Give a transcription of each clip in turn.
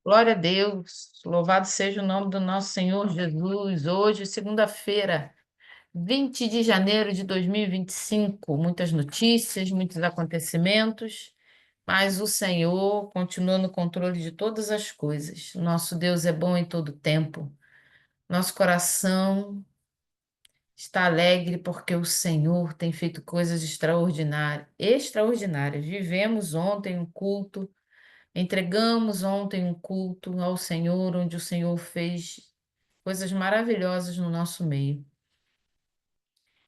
Glória a Deus, louvado seja o nome do nosso Senhor Jesus. Hoje, segunda-feira, 20 de janeiro de 2025, muitas notícias, muitos acontecimentos, mas o Senhor continua no controle de todas as coisas. Nosso Deus é bom em todo tempo. Nosso coração está alegre porque o Senhor tem feito coisas extraordinárias, extraordinárias. Vivemos ontem um culto. Entregamos ontem um culto ao Senhor, onde o Senhor fez coisas maravilhosas no nosso meio.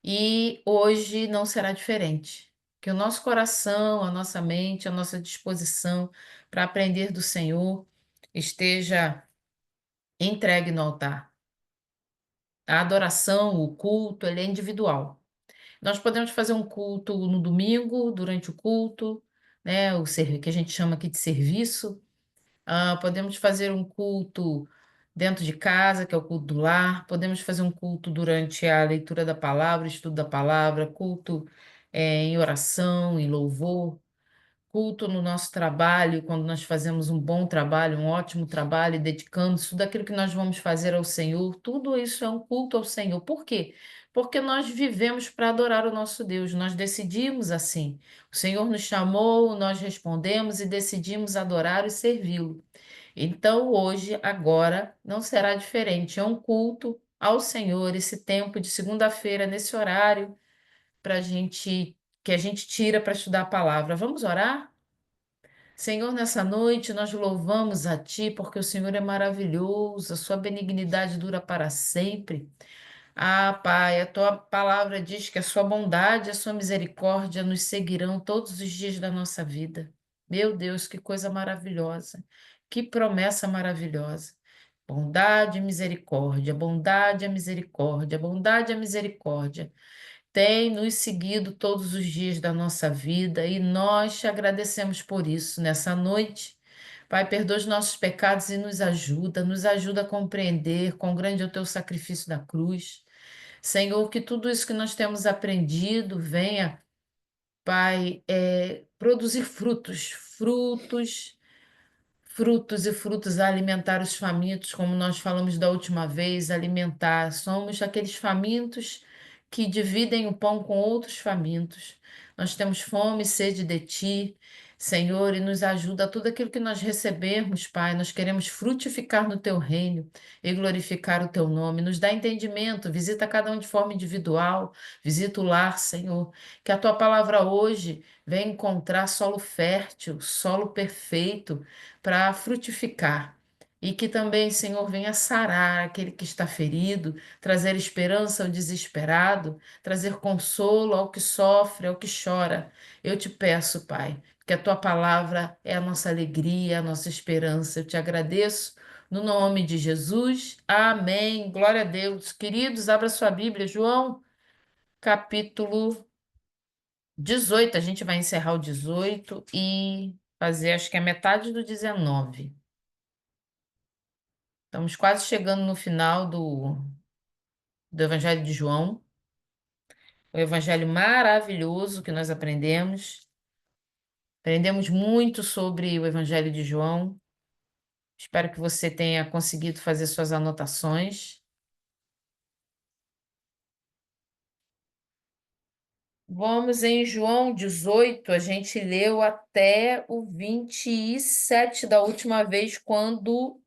E hoje não será diferente. Que o nosso coração, a nossa mente, a nossa disposição para aprender do Senhor esteja entregue no altar. A adoração, o culto, ele é individual. Nós podemos fazer um culto no domingo, durante o culto, né, que a gente chama aqui de serviço. Podemos fazer um culto dentro de casa, que é o culto do lar. Podemos fazer um culto durante a leitura da palavra, estudo da palavra, culto em oração, em louvor, culto no nosso trabalho, quando nós fazemos um bom trabalho, um ótimo trabalho, e dedicamos tudo aquilo que nós vamos fazer ao Senhor. Tudo isso é um culto ao Senhor. Por quê? Porque nós vivemos para adorar o nosso Deus. Nós decidimos assim. O Senhor nos chamou, nós respondemos e decidimos adorar e servi-lo. Então, hoje, agora, não será diferente. É um culto ao Senhor, esse tempo de segunda-feira, nesse horário, para gente, que a gente tira para estudar a palavra. Vamos orar? Senhor, nessa noite nós louvamos a Ti, porque o Senhor é maravilhoso, a Sua benignidade dura para sempre. Pai, a Tua palavra diz que a Sua bondade e a Sua misericórdia nos seguirão todos os dias da nossa vida. Meu Deus, que coisa maravilhosa, que promessa maravilhosa. Bondade e misericórdia, bondade e misericórdia, bondade e misericórdia tem nos seguido todos os dias da nossa vida e nós te agradecemos por isso nessa noite. Pai, perdoa os nossos pecados e nos ajuda a compreender quão grande é o teu sacrifício da cruz. Senhor, que tudo isso que nós temos aprendido venha, Pai, produzir frutos e frutos a alimentar os famintos, como nós falamos da última vez, alimentar. Somos aqueles famintos que dividem o pão com outros famintos. Nós temos fome e sede de ti, Senhor, e nos ajuda a tudo aquilo que nós recebermos, Pai. Nós queremos frutificar no teu reino e glorificar o teu nome. Nos dá entendimento, visita cada um de forma individual, visita o lar, Senhor. Que a tua palavra hoje venha encontrar solo fértil, solo perfeito para frutificar. E que também, Senhor, venha sarar aquele que está ferido, trazer esperança ao desesperado, trazer consolo ao que sofre, ao que chora. Eu te peço, Pai, que a tua palavra é a nossa alegria, a nossa esperança. Eu te agradeço no nome de Jesus. Amém. Glória a Deus. Queridos, abra sua Bíblia, João, capítulo 18. A gente vai encerrar o 18 e fazer, acho que é metade do 19. Estamos quase chegando no final do Evangelho de João, o evangelho maravilhoso que nós aprendemos. Aprendemos muito sobre o Evangelho de João. Espero que você tenha conseguido fazer suas anotações. Vamos em João 18, a gente leu até o 27 da última vez, quando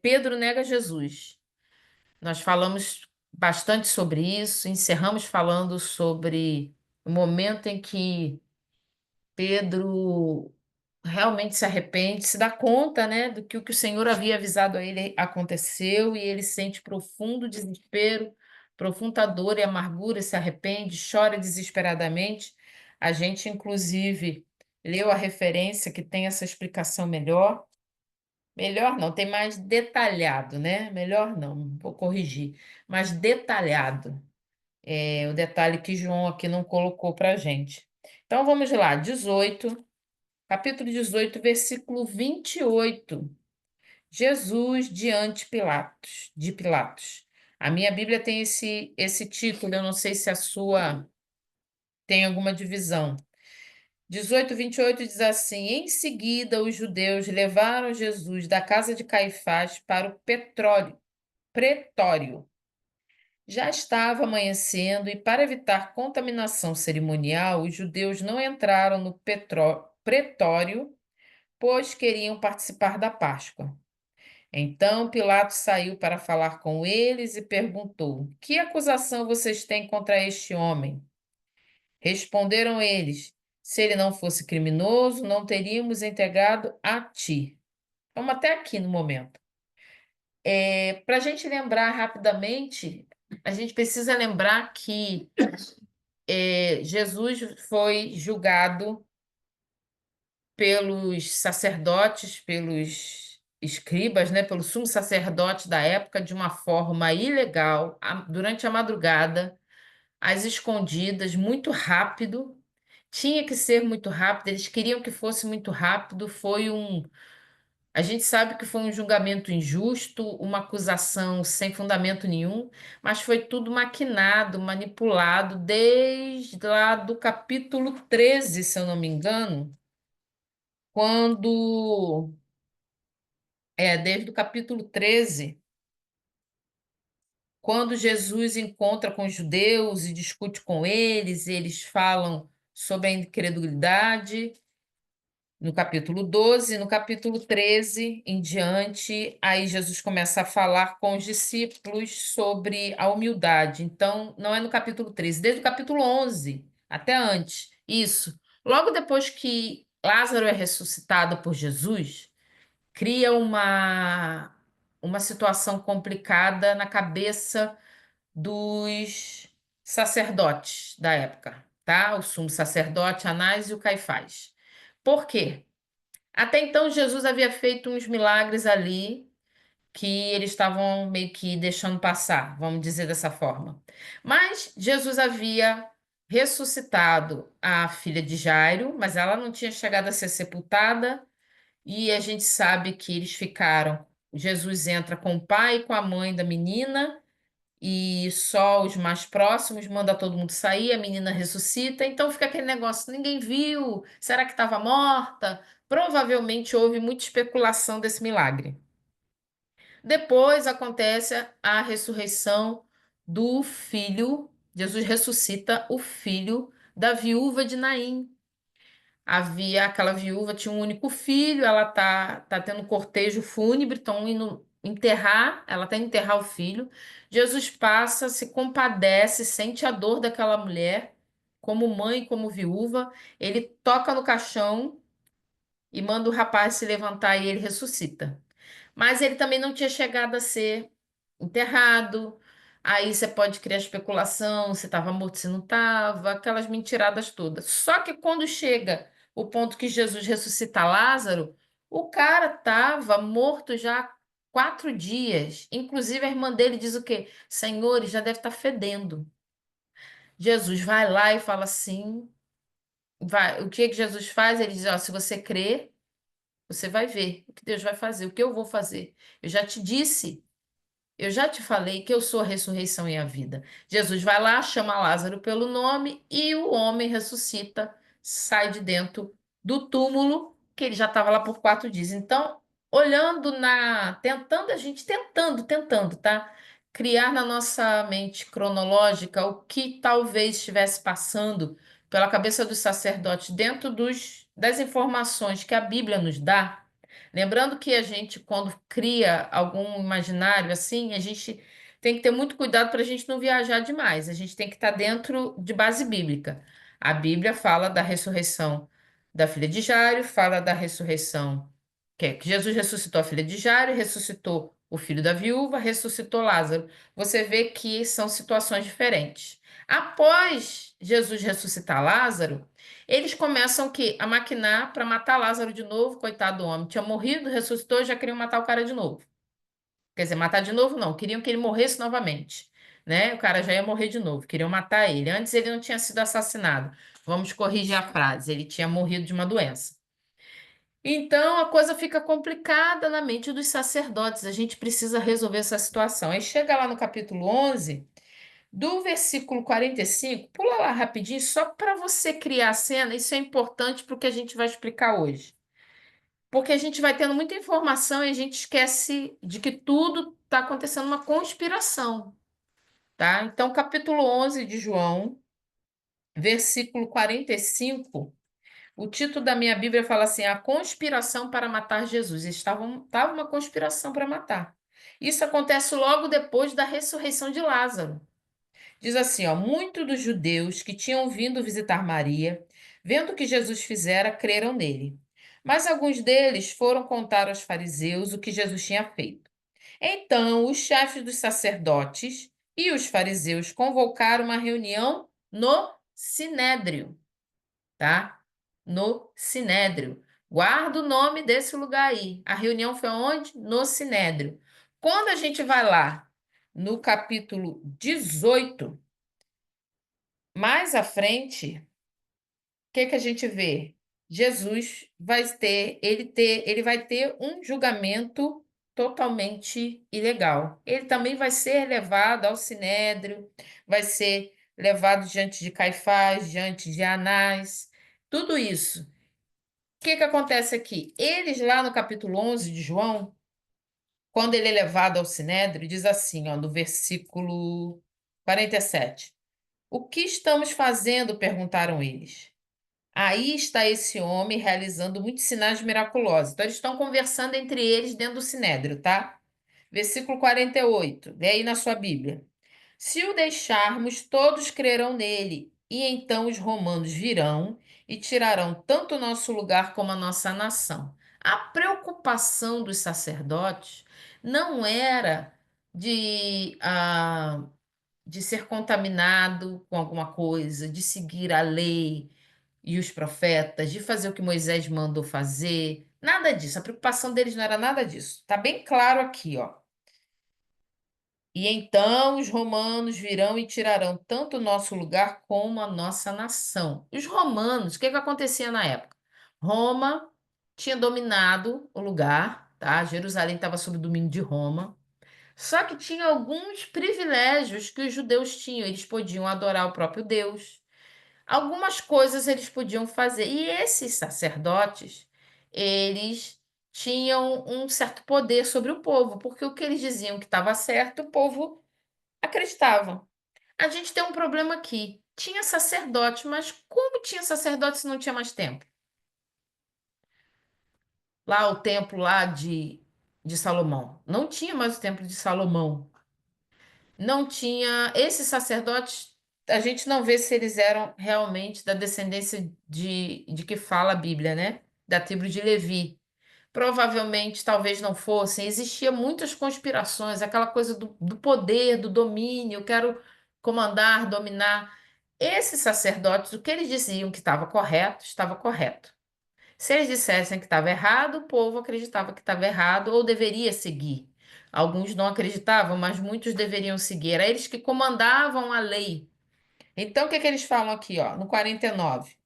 Pedro nega Jesus. Nós falamos bastante sobre isso, encerramos falando sobre o momento em que Pedro realmente se arrepende, se dá conta, né, do que o que o Senhor havia avisado a ele aconteceu e ele sente profundo desespero, profunda dor e amargura, se arrepende, chora desesperadamente. A gente, inclusive, leu a referência que tem essa explicação melhor. Melhor não, tem mais detalhado, né? Melhor não, vou corrigir, mais detalhado. É o detalhe que João aqui não colocou para a gente. Então vamos lá, 18, capítulo 18, versículo 28. Jesus diante de Pilatos. A minha Bíblia tem esse título, eu não sei se a sua tem alguma divisão. 18:28 diz assim: Em seguida, os judeus levaram Jesus da casa de Caifás para o pretório. Já estava amanhecendo e, para evitar contaminação cerimonial, os judeus não entraram no pretório, pois queriam participar da Páscoa. Então Pilatos saiu para falar com eles e perguntou: Que acusação vocês têm contra este homem? Responderam eles: Se ele não fosse criminoso, não teríamos entregado a ti. Vamos até aqui no momento. Para a gente lembrar rapidamente, a gente precisa lembrar que Jesus foi julgado pelos sacerdotes, pelos escribas, né, pelo sumo sacerdote da época, de uma forma ilegal, durante a madrugada, às escondidas, muito rápido. Tinha que ser muito rápido, eles queriam que fosse muito rápido. A gente sabe que foi um julgamento injusto, uma acusação sem fundamento nenhum, mas foi tudo maquinado, manipulado desde lá do capítulo 13, se eu não me engano, quando desde o capítulo 13, quando Jesus encontra com os judeus e discute com eles, eles falam sobre a incredulidade. No capítulo 12, no capítulo 13 em diante, aí Jesus começa a falar com os discípulos sobre a humildade. Então, não é no capítulo 13, desde o capítulo 11, até antes. Isso. Logo depois que Lázaro é ressuscitado por Jesus, cria uma situação complicada na cabeça dos sacerdotes da época, tá? O sumo sacerdote Anás e o Caifás. Por quê? Até então, Jesus havia feito uns milagres ali que eles estavam meio que deixando passar, vamos dizer dessa forma. Mas Jesus havia ressuscitado a filha de Jairo, mas ela não tinha chegado a ser sepultada, e a gente sabe que eles ficaram. Jesus entra com o pai e com a mãe da menina, e só os mais próximos manda todo mundo sair, a menina ressuscita, então fica aquele negócio, ninguém viu, será que estava morta? Provavelmente houve muita especulação desse milagre. Depois acontece a ressurreição do filho, Jesus ressuscita o filho da viúva de Naim. Havia aquela viúva, tinha um único filho, ela tá tendo um cortejo fúnebre, estão indo enterrar, ela tá indo enterrar o filho. Jesus passa, se compadece, sente a dor daquela mulher, como mãe, como viúva. Ele toca no caixão e manda o rapaz se levantar e ele ressuscita. Mas ele também não tinha chegado a ser enterrado. Aí você pode criar especulação, se estava morto, se não estava, aquelas mentiradas todas. Só que quando chega o ponto que Jesus ressuscita Lázaro, o cara estava morto já há 4 dias. Inclusive a irmã dele diz o quê? Senhor, ele já deve estar fedendo. Jesus vai lá e fala assim, vai, o que que Jesus faz? Ele diz, ó, se você crer, você vai ver o que Deus vai fazer, o que eu vou fazer. Eu já te disse. Eu já te falei que eu sou a ressurreição e a vida. Jesus vai lá, chama Lázaro pelo nome e o homem ressuscita, sai de dentro do túmulo, que ele já estava lá por 4 dias. Então, olhando tentando a gente, tentando, tá? Criar na nossa mente cronológica o que talvez estivesse passando pela cabeça dos sacerdotes dentro das informações que a Bíblia nos dá. Lembrando que a gente, quando cria algum imaginário assim, a gente tem que ter muito cuidado para a gente não viajar demais. A gente tem que estar dentro de base bíblica. A Bíblia fala da ressurreição da filha de Jairo, fala da ressurreição, que Jesus ressuscitou a filha de Jairo, ressuscitou o filho da viúva, ressuscitou Lázaro. Você vê que são situações diferentes. Após Jesus ressuscitar Lázaro, eles começam o quê? A maquinar para matar Lázaro de novo, coitado do homem. Tinha morrido, ressuscitou e já queriam matar o cara de novo. Quer dizer, matar de novo não, queriam que ele morresse novamente, né? O cara já ia morrer de novo, queriam matar ele. Antes ele não tinha sido assassinado. Vamos corrigir a frase, ele tinha morrido de uma doença. Então a coisa fica complicada na mente dos sacerdotes. A gente precisa resolver essa situação. Aí chega lá no capítulo 11. Do versículo 45, pula lá rapidinho, só para você criar a cena, isso é importante para o que a gente vai explicar hoje. Porque a gente vai tendo muita informação e a gente esquece de que tudo está acontecendo uma conspiração, tá? Então, capítulo 11 de João, versículo 45, o título da minha Bíblia fala assim: A conspiração para matar Jesus. Estava uma conspiração para matar. Isso acontece logo depois da ressurreição de Lázaro. Diz assim, ó, muitos dos judeus que tinham vindo visitar Maria, vendo o que Jesus fizera, creram nele. Mas alguns deles foram contar aos fariseus o que Jesus tinha feito. Então, os chefes dos sacerdotes e os fariseus convocaram uma reunião no Sinédrio, tá? No Sinédrio. Guarda o nome desse lugar aí. A reunião foi onde? No Sinédrio. Quando a gente vai lá no capítulo 18, mais à frente, o que que a gente vê? Jesus ele vai ter um julgamento totalmente ilegal. Ele também vai ser levado ao sinédrio, vai ser levado diante de Caifás, diante de Anás, tudo isso. O que que acontece aqui? Eles lá no capítulo 11 de João, quando ele é levado ao sinédrio, diz assim, ó, no versículo 47. O que estamos fazendo? Perguntaram eles. Aí está esse homem realizando muitos sinais miraculosos. Então, eles estão conversando entre eles dentro do sinédrio, tá? Versículo 48. Lê aí na sua Bíblia. Se o deixarmos, todos crerão nele, e então os romanos virão e tirarão tanto o nosso lugar como a nossa nação. A preocupação dos sacerdotes não era de, de ser contaminado com alguma coisa, de seguir a lei e os profetas, de fazer o que Moisés mandou fazer. Nada disso. A preocupação deles não era nada disso. Tá bem claro aqui, ó. E então os romanos virão e tirarão tanto o nosso lugar como a nossa nação. Os romanos, o que que acontecia na época? Roma tinha dominado o lugar, tá? Jerusalém estava sob o domínio de Roma. Só que tinha alguns privilégios que os judeus tinham. Eles podiam adorar o próprio Deus. Algumas coisas eles podiam fazer. E esses sacerdotes, eles tinham um certo poder sobre o povo, porque o que eles diziam que estava certo, o povo acreditava. A gente tem um problema aqui. Tinha sacerdote, mas como tinha sacerdote se não tinha mais templo? Lá o templo lá de Salomão. Não tinha mais o templo de Salomão. Não tinha. Esses sacerdotes, a gente não vê se eles eram realmente da descendência de que fala a Bíblia, né? Da tribo de Levi. Provavelmente, talvez não fossem. Existia muitas conspirações, aquela coisa do poder, do domínio, eu quero comandar, dominar. Esses sacerdotes, o que eles diziam que estava correto, estava correto. Se eles dissessem que estava errado, o povo acreditava que estava errado ou deveria seguir. Alguns não acreditavam, mas muitos deveriam seguir. Era eles que comandavam a lei. Então, o que que eles falam aqui, ó, no 49?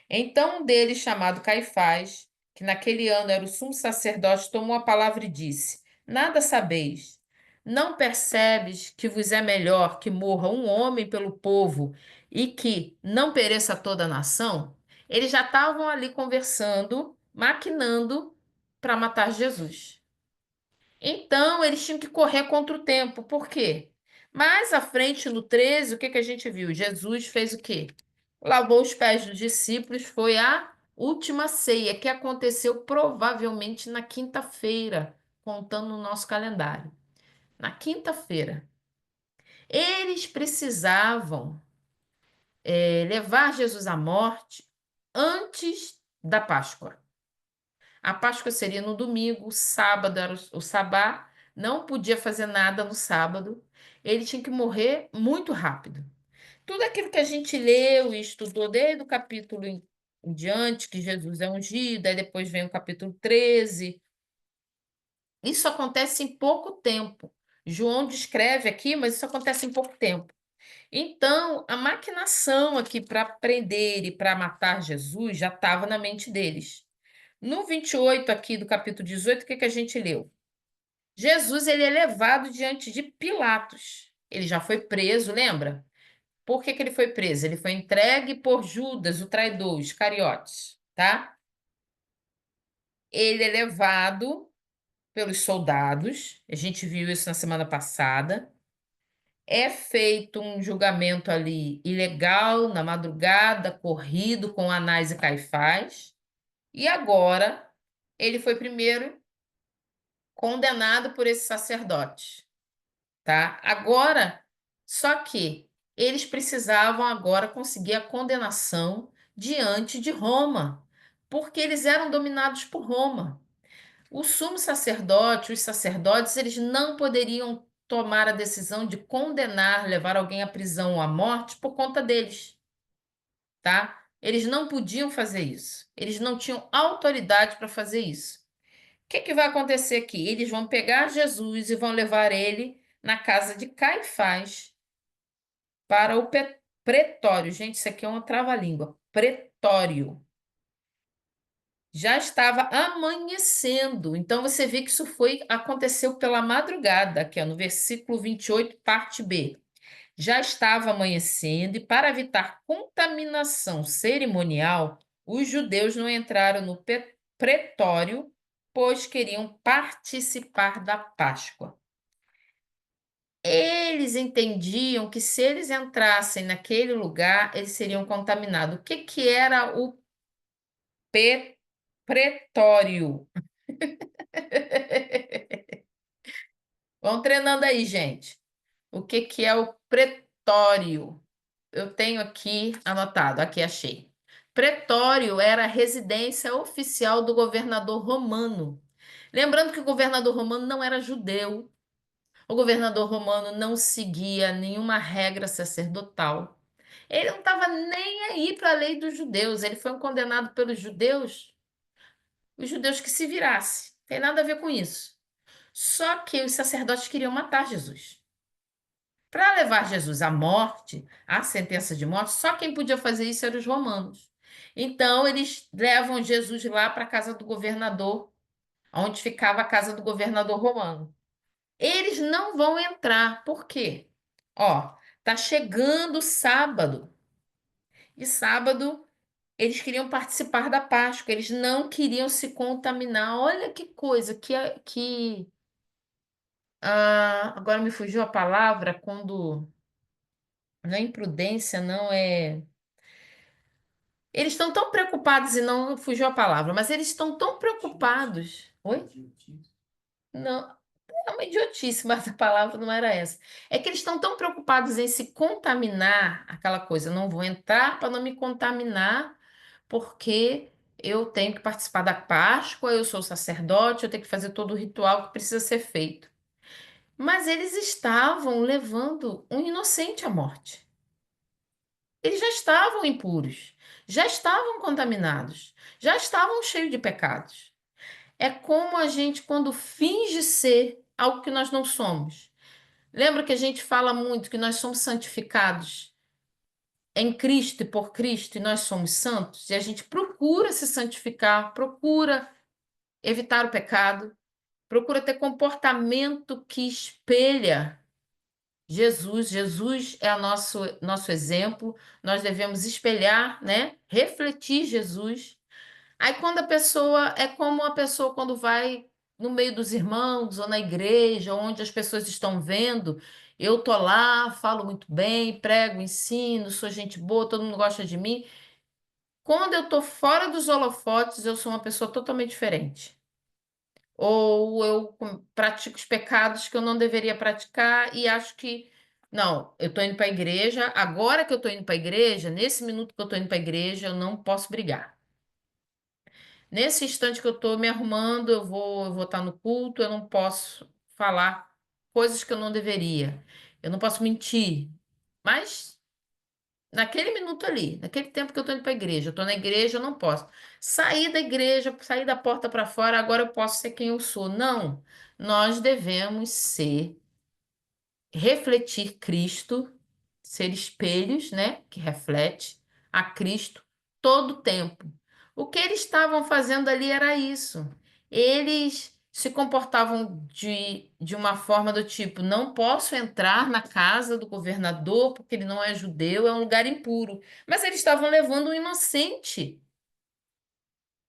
Então um deles, chamado Caifás, que naquele ano era o sumo sacerdote, tomou a palavra e disse: Nada sabeis. Não percebes que vos é melhor que morra um homem pelo povo e que não pereça toda a nação? Eles já estavam ali conversando, maquinando para matar Jesus. Então, eles tinham que correr contra o tempo. Por quê? Mais à frente, no 13, o que que a gente viu? Jesus fez o quê? Lavou os pés dos discípulos, foi a última ceia, que aconteceu provavelmente na quinta-feira, contando no nosso calendário. Na quinta-feira. Eles precisavam, levar Jesus à morte antes da Páscoa. A Páscoa seria no domingo, o sábado era o sabá, não podia fazer nada no sábado. Ele tinha que morrer muito rápido. Tudo aquilo que a gente leu e estudou desde o capítulo em diante, que Jesus é ungido, aí depois vem o capítulo 13. Isso acontece em pouco tempo. João descreve aqui, mas isso acontece em pouco tempo. Então, a maquinação aqui para prender e para matar Jesus já estava na mente deles. No 28 aqui do capítulo 18, o que que a gente leu? Jesus ele é levado diante de Pilatos. Ele já foi preso, lembra? Por que que ele foi preso? Ele foi entregue por Judas, o traidor, os Iscariotes, tá? Ele é levado pelos soldados, a gente viu isso na semana passada. É feito um julgamento ali ilegal, na madrugada, corrido com Anás e Caifás. E agora ele foi primeiro condenado por esse sacerdote, tá? Agora, só que eles precisavam agora conseguir a condenação diante de Roma, porque eles eram dominados por Roma. O sumo sacerdote, os sacerdotes, eles não poderiam tomar a decisão de condenar, levar alguém à prisão ou à morte por conta deles, tá? Eles não podiam fazer isso. Eles não tinham autoridade para fazer isso. O que que vai acontecer aqui? Eles vão pegar Jesus e vão levar ele na casa de Caifás para o pretório. Gente, isso aqui é uma trava-língua. Pretório. Já estava amanhecendo. Então você vê que isso aconteceu pela madrugada, aqui, ó, no versículo 28, parte B. Já estava amanhecendo, e para evitar contaminação cerimonial, os judeus não entraram no pretório, pois queriam participar da Páscoa. Eles entendiam que se eles entrassem naquele lugar, eles seriam contaminados. O que que era o pretório? Vão treinando aí, gente. O que que é o pretório? Eu tenho aqui anotado, aqui achei. Pretório era a residência oficial do governador romano. Lembrando que o governador romano não era judeu. O governador romano não seguia nenhuma regra sacerdotal. Ele não estava nem aí para a lei dos judeus. Ele foi condenado pelos judeus, os judeus que se virassem. Tem nada a ver com isso. Só que os sacerdotes queriam matar Jesus. Para levar Jesus à morte, à sentença de morte, só quem podia fazer isso eram os romanos. Então, eles levam Jesus lá para a casa do governador, onde ficava a casa do governador romano. Eles não vão entrar, por quê? Ó, tá chegando sábado. E sábado eles queriam participar da Páscoa, eles não queriam se contaminar. Olha que coisa, agora me fugiu a palavra quando não é imprudência, não é. Eles estão tão preocupados e não fugiu a palavra, mas eles estão tão preocupados. Oi? Não, é uma idiotice, mas a palavra não era essa. É que eles estão tão preocupados em se contaminar, aquela coisa, não vou entrar para não me contaminar, porque eu tenho que participar da Páscoa, eu sou sacerdote, eu tenho que fazer todo o ritual que precisa ser feito. Mas eles estavam levando um inocente à morte. Eles já estavam impuros, já estavam contaminados, já estavam cheios de pecados. É como a gente quando finge ser algo que nós não somos. Lembra que a gente fala muito que nós somos santificados em Cristo e por Cristo e nós somos santos? E a gente procura se santificar, procura evitar o pecado, procura ter comportamento que espelha Jesus. Jesus é o nosso exemplo, nós devemos espelhar, né? Refletir Jesus. Aí quando a pessoa é como a pessoa quando vai no meio dos irmãos ou na igreja, onde as pessoas estão vendo, eu tô lá, falo muito bem, prego, ensino, sou gente boa, todo mundo gosta de mim. Quando eu tô fora dos holofotes, eu sou uma pessoa totalmente diferente. Ou eu pratico os pecados que eu não deveria praticar e acho que não, eu tô indo para a igreja, agora que eu tô indo para a igreja, nesse minuto que eu tô indo para a igreja, eu não posso brigar. Nesse instante que eu estou me arrumando, eu vou estar no culto, eu não posso falar coisas que eu não deveria. Eu não posso mentir. Mas naquele minuto ali, naquele tempo que eu estou indo para a igreja, eu estou na igreja, eu não posso. Sair da igreja, sair da porta para fora, agora eu posso ser quem eu sou. Não. Nós devemos refletir Cristo, ser espelhos, né, que reflete a Cristo todo o tempo. O que eles estavam fazendo ali era isso. Eles se comportavam de uma forma do tipo: não posso entrar na casa do governador porque ele não é judeu, é um lugar impuro. Mas eles estavam levando um inocente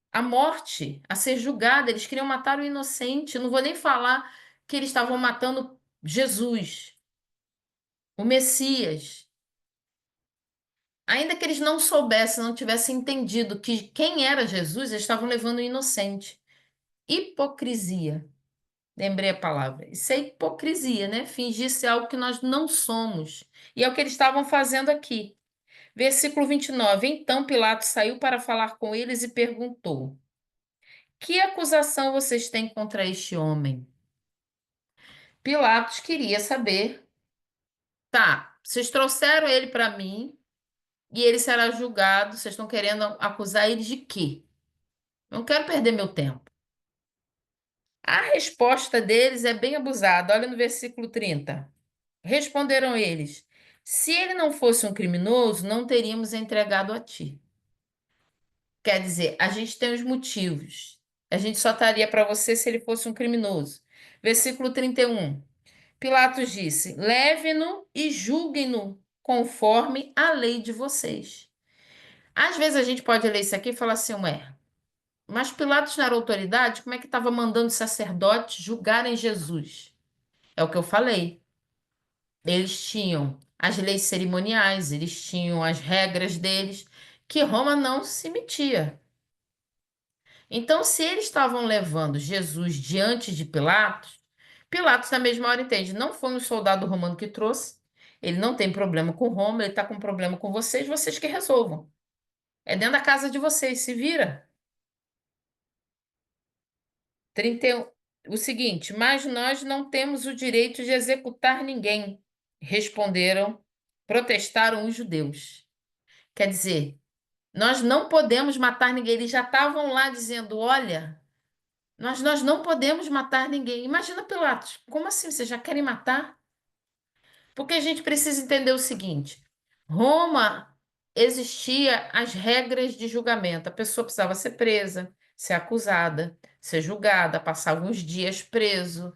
à morte, a ser julgado. Eles queriam matar o inocente. Não vou nem falar que eles estavam matando Jesus, o Messias. Ainda que eles não soubessem, não tivessem entendido que quem era Jesus, eles estavam levando o inocente. Hipocrisia. Lembrei a palavra. Isso é hipocrisia, né? Fingir ser algo que nós não somos. E é o que eles estavam fazendo aqui. Versículo 29. Então Pilatos saiu para falar com eles e perguntou: que acusação vocês têm contra este homem? Pilatos queria saber. Tá, vocês trouxeram ele para mim e ele será julgado. Vocês estão querendo acusar ele de quê? Não quero perder meu tempo. A resposta deles é bem abusada. Olha no versículo 30. Responderam eles: se ele não fosse um criminoso, não teríamos entregado a ti. Quer dizer, a gente tem os motivos. A gente só estaria para você se ele fosse um criminoso. Versículo 31. Pilatos disse: leve-no e julguem-no conforme a lei de vocês. Às vezes a gente pode ler isso aqui e falar assim, ué, mas Pilatos não era autoridade? Como é que estava mandando os sacerdotes julgarem Jesus? É o que eu falei. Eles tinham as leis cerimoniais, eles tinham as regras deles, que Roma não se metia. Então, se eles estavam levando Jesus diante de Pilatos, Pilatos, na mesma hora, entende: não foi um soldado romano que trouxe, ele não tem problema com Roma, ele está com problema com vocês, vocês que resolvam. É dentro da casa de vocês, se vira. 31. O seguinte, mas nós não temos o direito de executar ninguém, responderam, protestaram os judeus. Quer dizer, nós não podemos matar ninguém. Eles já estavam lá dizendo: olha, nós não podemos matar ninguém. Imagina Pilatos, como assim? Vocês já querem matar? Porque a gente precisa entender o seguinte: Roma existia as regras de julgamento. A pessoa precisava ser presa, ser acusada, ser julgada, passar alguns dias preso.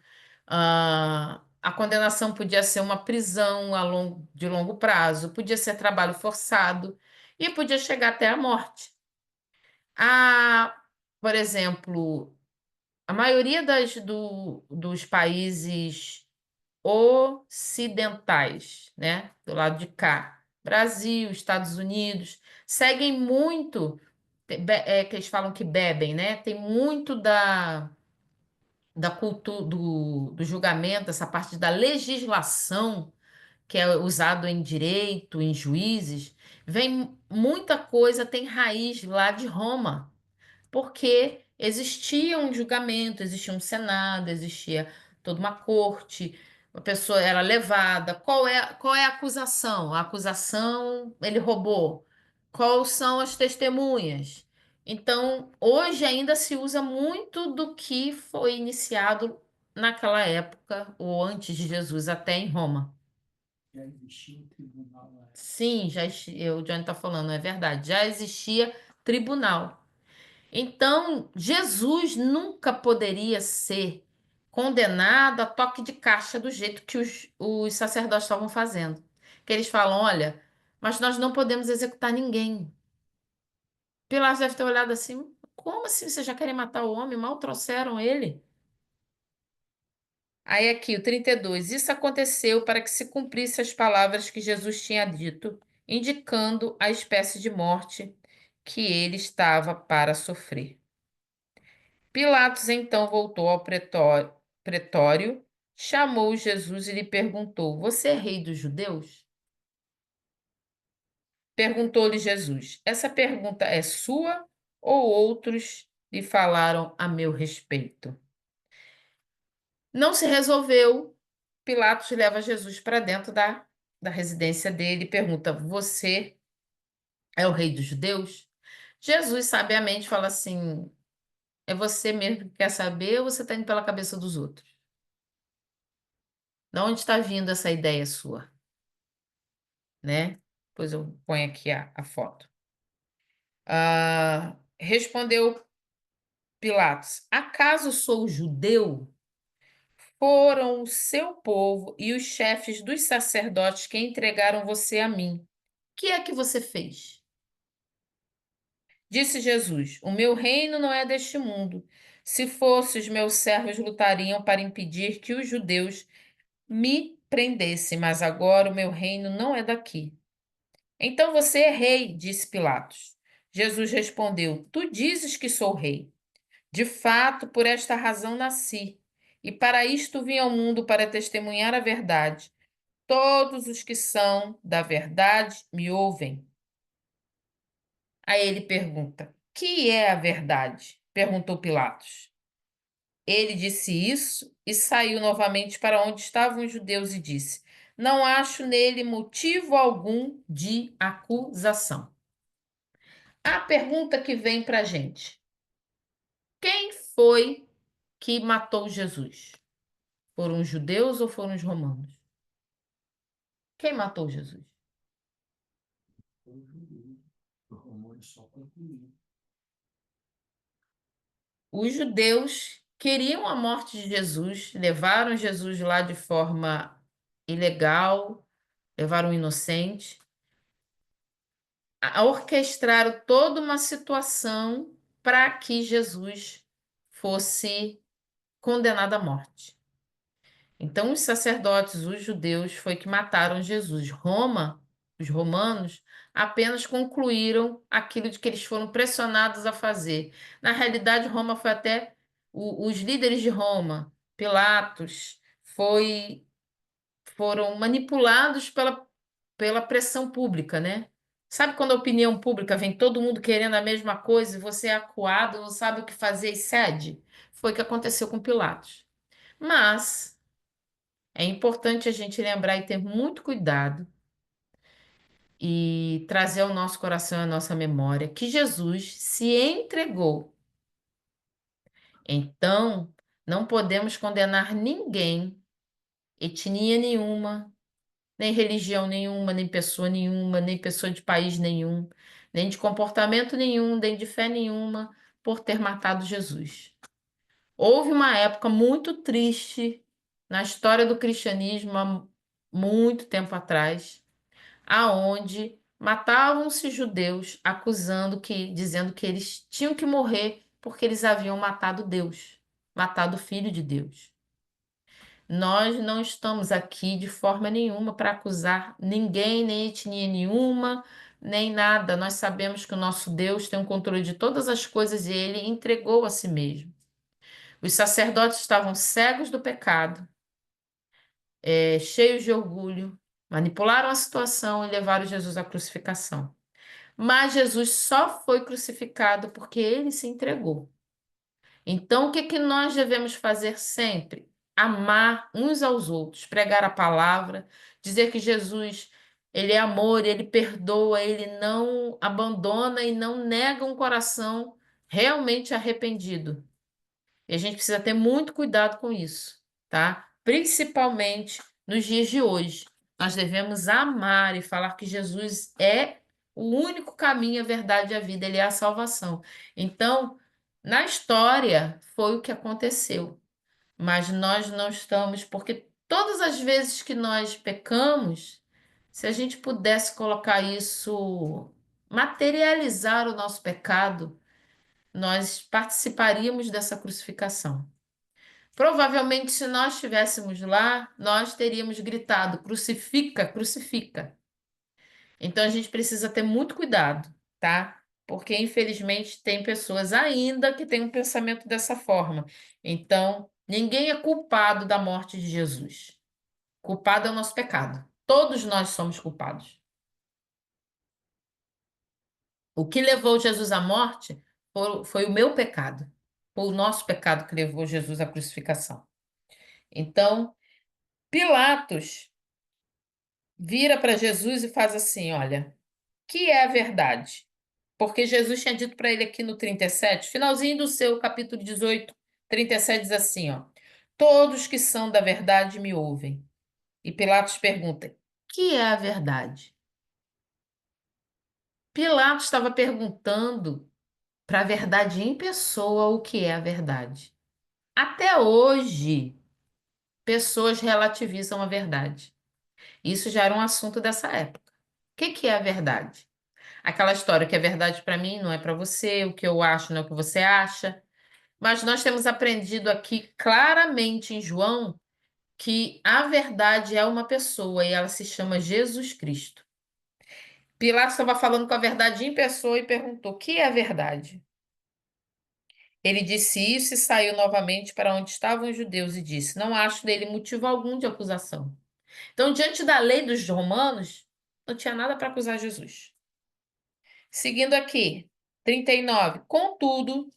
A condenação podia ser uma prisão de longo prazo, podia ser trabalho forçado e podia chegar até a morte. A, por exemplo, a maioria dos países ocidentais, né, do lado de cá, Brasil, Estados Unidos, seguem muito, que eles falam que bebem, né? Tem muito da cultura do julgamento, essa parte da legislação que é usado em direito, em juízes, vem muita coisa, tem raiz lá de Roma porque existia um julgamento, existia um senado, existia toda uma corte, a pessoa era levada. Qual é a acusação? A acusação, ele roubou. Quais são as testemunhas? Então, hoje ainda se usa muito do que foi iniciado naquela época, ou antes de Jesus, até em Roma. Já existia um tribunal lá. Sim, o Johnny está falando, é verdade. Já existia tribunal. Então, Jesus nunca poderia ser condenado a toque de caixa do jeito que os sacerdotes estavam fazendo. Que eles falam: olha, mas nós não podemos executar ninguém. Pilatos deve ter olhado assim: como assim vocês já querem matar o homem? Mal trouxeram ele. Aí aqui, o 32. Isso aconteceu para que se cumprisse as palavras que Jesus tinha dito, indicando a espécie de morte que ele estava para sofrer. Pilatos então voltou ao pretório, chamou Jesus e lhe perguntou: você é rei dos judeus? Perguntou-lhe Jesus: essa pergunta é sua ou outros lhe falaram a meu respeito? Não se resolveu. Pilatos leva Jesus para dentro da residência dele e pergunta: você é o rei dos judeus? Jesus sabiamente fala assim: é você mesmo que quer saber ou você está indo pela cabeça dos outros? De onde está vindo essa ideia sua, né? Depois eu ponho aqui a foto. Respondeu Pilatos: acaso sou judeu? Foram o seu povo e os chefes dos sacerdotes que entregaram você a mim. O que é que você fez? Disse Jesus: o meu reino não é deste mundo. Se fosse, os meus servos lutariam para impedir que os judeus me prendessem, mas agora o meu reino não é daqui. Então você é rei, disse Pilatos. Jesus respondeu: tu dizes que sou rei. De fato, por esta razão nasci, e para isto vim ao mundo para testemunhar a verdade. Todos os que são da verdade me ouvem. Aí ele pergunta: que é a verdade? Perguntou Pilatos. Ele disse isso e saiu novamente para onde estavam os judeus e disse: não acho nele motivo algum de acusação. A pergunta que vem para a gente: quem foi que matou Jesus? Foram os judeus ou foram os romanos? Quem matou Jesus? Os judeus queriam a morte de Jesus, levaram Jesus lá de forma ilegal, levaram um inocente, orquestraram toda uma situação para que Jesus fosse condenado à morte. Então, os sacerdotes, os judeus, foi que mataram Jesus. Roma, os romanos, apenas concluíram aquilo de que eles foram pressionados a fazer. Na realidade, Roma foi até os líderes de Roma, Pilatos, foram manipulados pela pressão pública, né? Sabe quando a opinião pública vem todo mundo querendo a mesma coisa e você é acuado, não sabe o que fazer e cede? Foi o que aconteceu com Pilatos. Mas é importante a gente lembrar e ter muito cuidado e trazer ao nosso coração e à nossa memória que Jesus se entregou. Então, não podemos condenar ninguém, etnia nenhuma, nem religião nenhuma, nem pessoa de país nenhum, nem de comportamento nenhum, nem de fé nenhuma, por ter matado Jesus. Houve uma época muito triste na história do cristianismo, há muito tempo atrás, aonde matavam-se judeus, dizendo que eles tinham que morrer porque eles haviam matado Deus, matado o Filho de Deus. Nós não estamos aqui de forma nenhuma para acusar ninguém, nem etnia nenhuma, nem nada. Nós sabemos que o nosso Deus tem o controle de todas as coisas e ele entregou a si mesmo. Os sacerdotes estavam cegos do pecado, cheios de orgulho, manipularam a situação e levaram Jesus à crucificação. Mas Jesus só foi crucificado porque ele se entregou. Então, o que que nós devemos fazer sempre? Amar uns aos outros, pregar a palavra, dizer que Jesus, ele é amor, ele perdoa, ele não abandona e não nega um coração realmente arrependido. E a gente precisa ter muito cuidado com isso, tá? Principalmente nos dias de hoje. Nós devemos amar e falar que Jesus é o único caminho, a verdade e a vida, ele é a salvação. Então, na história, foi o que aconteceu, mas nós não estamos, porque todas as vezes que nós pecamos, se a gente pudesse colocar isso, materializar o nosso pecado, nós participaríamos dessa crucificação. Provavelmente, se nós estivéssemos lá, nós teríamos gritado: crucifica, crucifica. Então, a gente precisa ter muito cuidado, tá? Porque, infelizmente, tem pessoas ainda que têm um pensamento dessa forma. Então, ninguém é culpado da morte de Jesus. Culpado é o nosso pecado. Todos nós somos culpados. O que levou Jesus à morte foi o meu pecado. Foi o nosso pecado que levou Jesus à crucificação. Então, Pilatos vira para Jesus e faz assim: olha, que é a verdade? Porque Jesus tinha dito para ele aqui no 37, finalzinho do seu capítulo 18, 37 diz assim, ó: todos que são da verdade me ouvem. E Pilatos pergunta: que é a verdade? Pilatos estava perguntando para a verdade em pessoa o que é a verdade. Até hoje, pessoas relativizam a verdade. Isso já era um assunto dessa época. O que que é a verdade? Aquela história que é verdade para mim não é para você, o que eu acho não é o que você acha. Mas nós temos aprendido aqui claramente em João que a verdade é uma pessoa e ela se chama Jesus Cristo. Pilatos estava falando com a verdade em pessoa e perguntou: o que é a verdade? Ele disse isso e saiu novamente para onde estavam os judeus e disse: não acho nele motivo algum de acusação. Então, diante da lei dos romanos, não tinha nada para acusar Jesus. Seguindo aqui, 39. Contudo,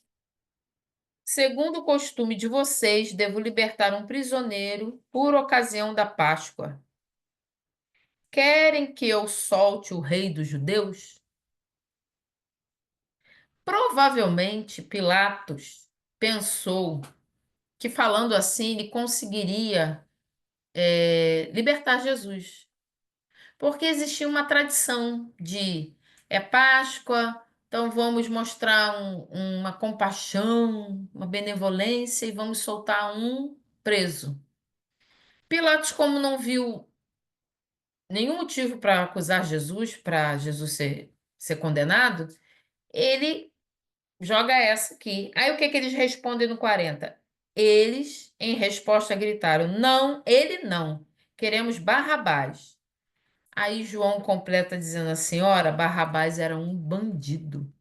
segundo o costume de vocês, devo libertar um prisioneiro por ocasião da Páscoa. Querem que eu solte o rei dos judeus? Provavelmente Pilatos pensou que falando assim ele conseguiria libertar Jesus. Porque existia uma tradição de é Páscoa, então vamos mostrar uma compaixão, uma benevolência e vamos soltar um preso. Pilatos, como não viu nenhum motivo para acusar Jesus, para Jesus ser condenado, ele joga essa aqui. Aí o que que eles respondem no 40? Eles, em resposta, gritaram: não, ele não. Queremos Barrabás. Aí João completa dizendo assim: ora, Barrabás era um bandido.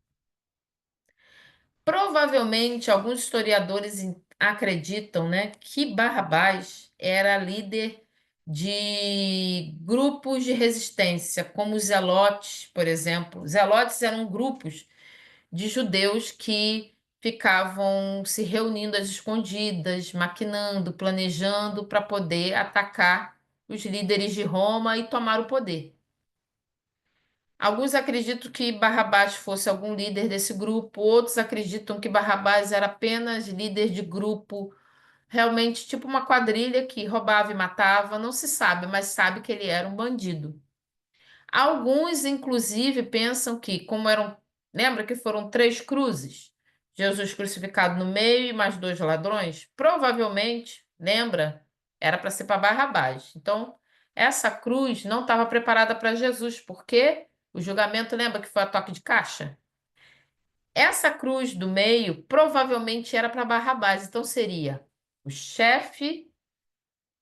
Provavelmente alguns historiadores acreditam, né, que Barrabás era líder de grupos de resistência, como os Zelotes, por exemplo. Zelotes eram grupos de judeus que ficavam se reunindo às escondidas, maquinando, planejando para poder atacar os líderes de Roma e tomar o poder. Alguns acreditam que Barrabás fosse algum líder desse grupo, outros acreditam que Barrabás era apenas líder de grupo, realmente tipo uma quadrilha que roubava e matava, não se sabe, mas sabe que ele era um bandido. Alguns, inclusive, pensam que, como eram, lembra que foram três cruzes? Jesus crucificado no meio e mais dois ladrões? Provavelmente, lembra, era para ser para Barrabás. Então, essa cruz não estava preparada para Jesus, porque o julgamento, lembra que foi a toque de caixa? Essa cruz do meio provavelmente era para Barrabás, então seria o chefe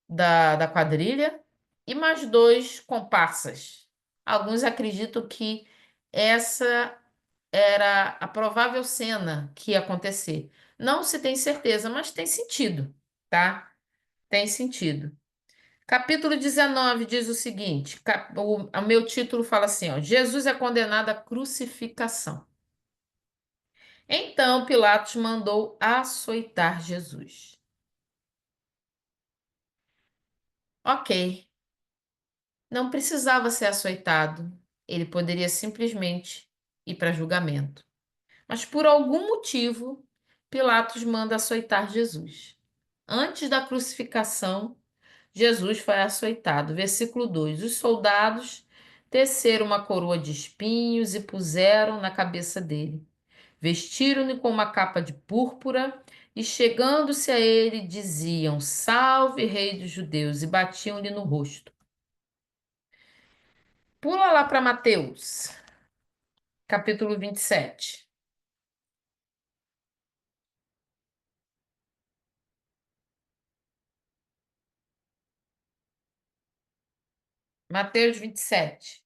da quadrilha e mais dois comparsas. Alguns acreditam que essa era a provável cena que ia acontecer. Não se tem certeza, mas tem sentido, tá? Tem sentido. Capítulo 19 diz o seguinte: o meu título fala assim, ó, Jesus é condenado à crucificação. Então Pilatos mandou açoitar Jesus. Ok, não precisava ser açoitado. Ele poderia simplesmente ir para julgamento. Mas por algum motivo, Pilatos manda açoitar Jesus. Antes da crucificação, Jesus foi açoitado. Versículo 2: os soldados teceram uma coroa de espinhos e puseram na cabeça dele. Vestiram-no com uma capa de púrpura e, chegando-se a ele, diziam: Salve, Rei dos Judeus! E batiam-lhe no rosto. Pula lá para Mateus, capítulo 27. Mateus 27.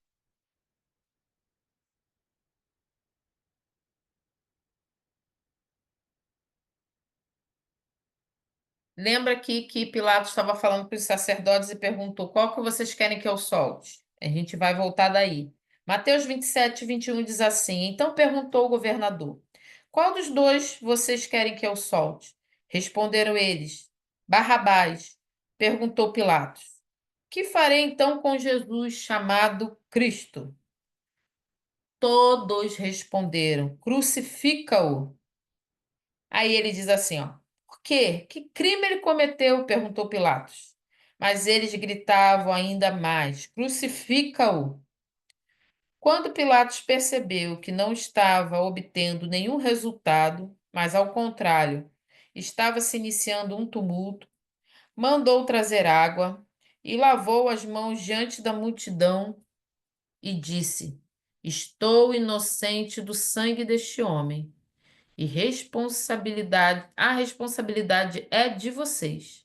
Lembra aqui que Pilatos estava falando para os sacerdotes e perguntou: qual que vocês querem que eu solte? A gente vai voltar daí. Mateus 27, 21 diz assim: então perguntou o governador: qual dos dois vocês querem que eu solte? Responderam eles: Barrabás. Perguntou Pilatos: que farei então com Jesus chamado Cristo? Todos responderam: crucifica-o. Aí ele diz assim, ó: por quê? Que crime ele cometeu? Perguntou Pilatos. Mas eles gritavam ainda mais: crucifica-o. Quando Pilatos percebeu que não estava obtendo nenhum resultado, mas ao contrário, estava se iniciando um tumulto, mandou trazer água e lavou as mãos diante da multidão e disse: Estou inocente do sangue deste homem, e a responsabilidade é de vocês.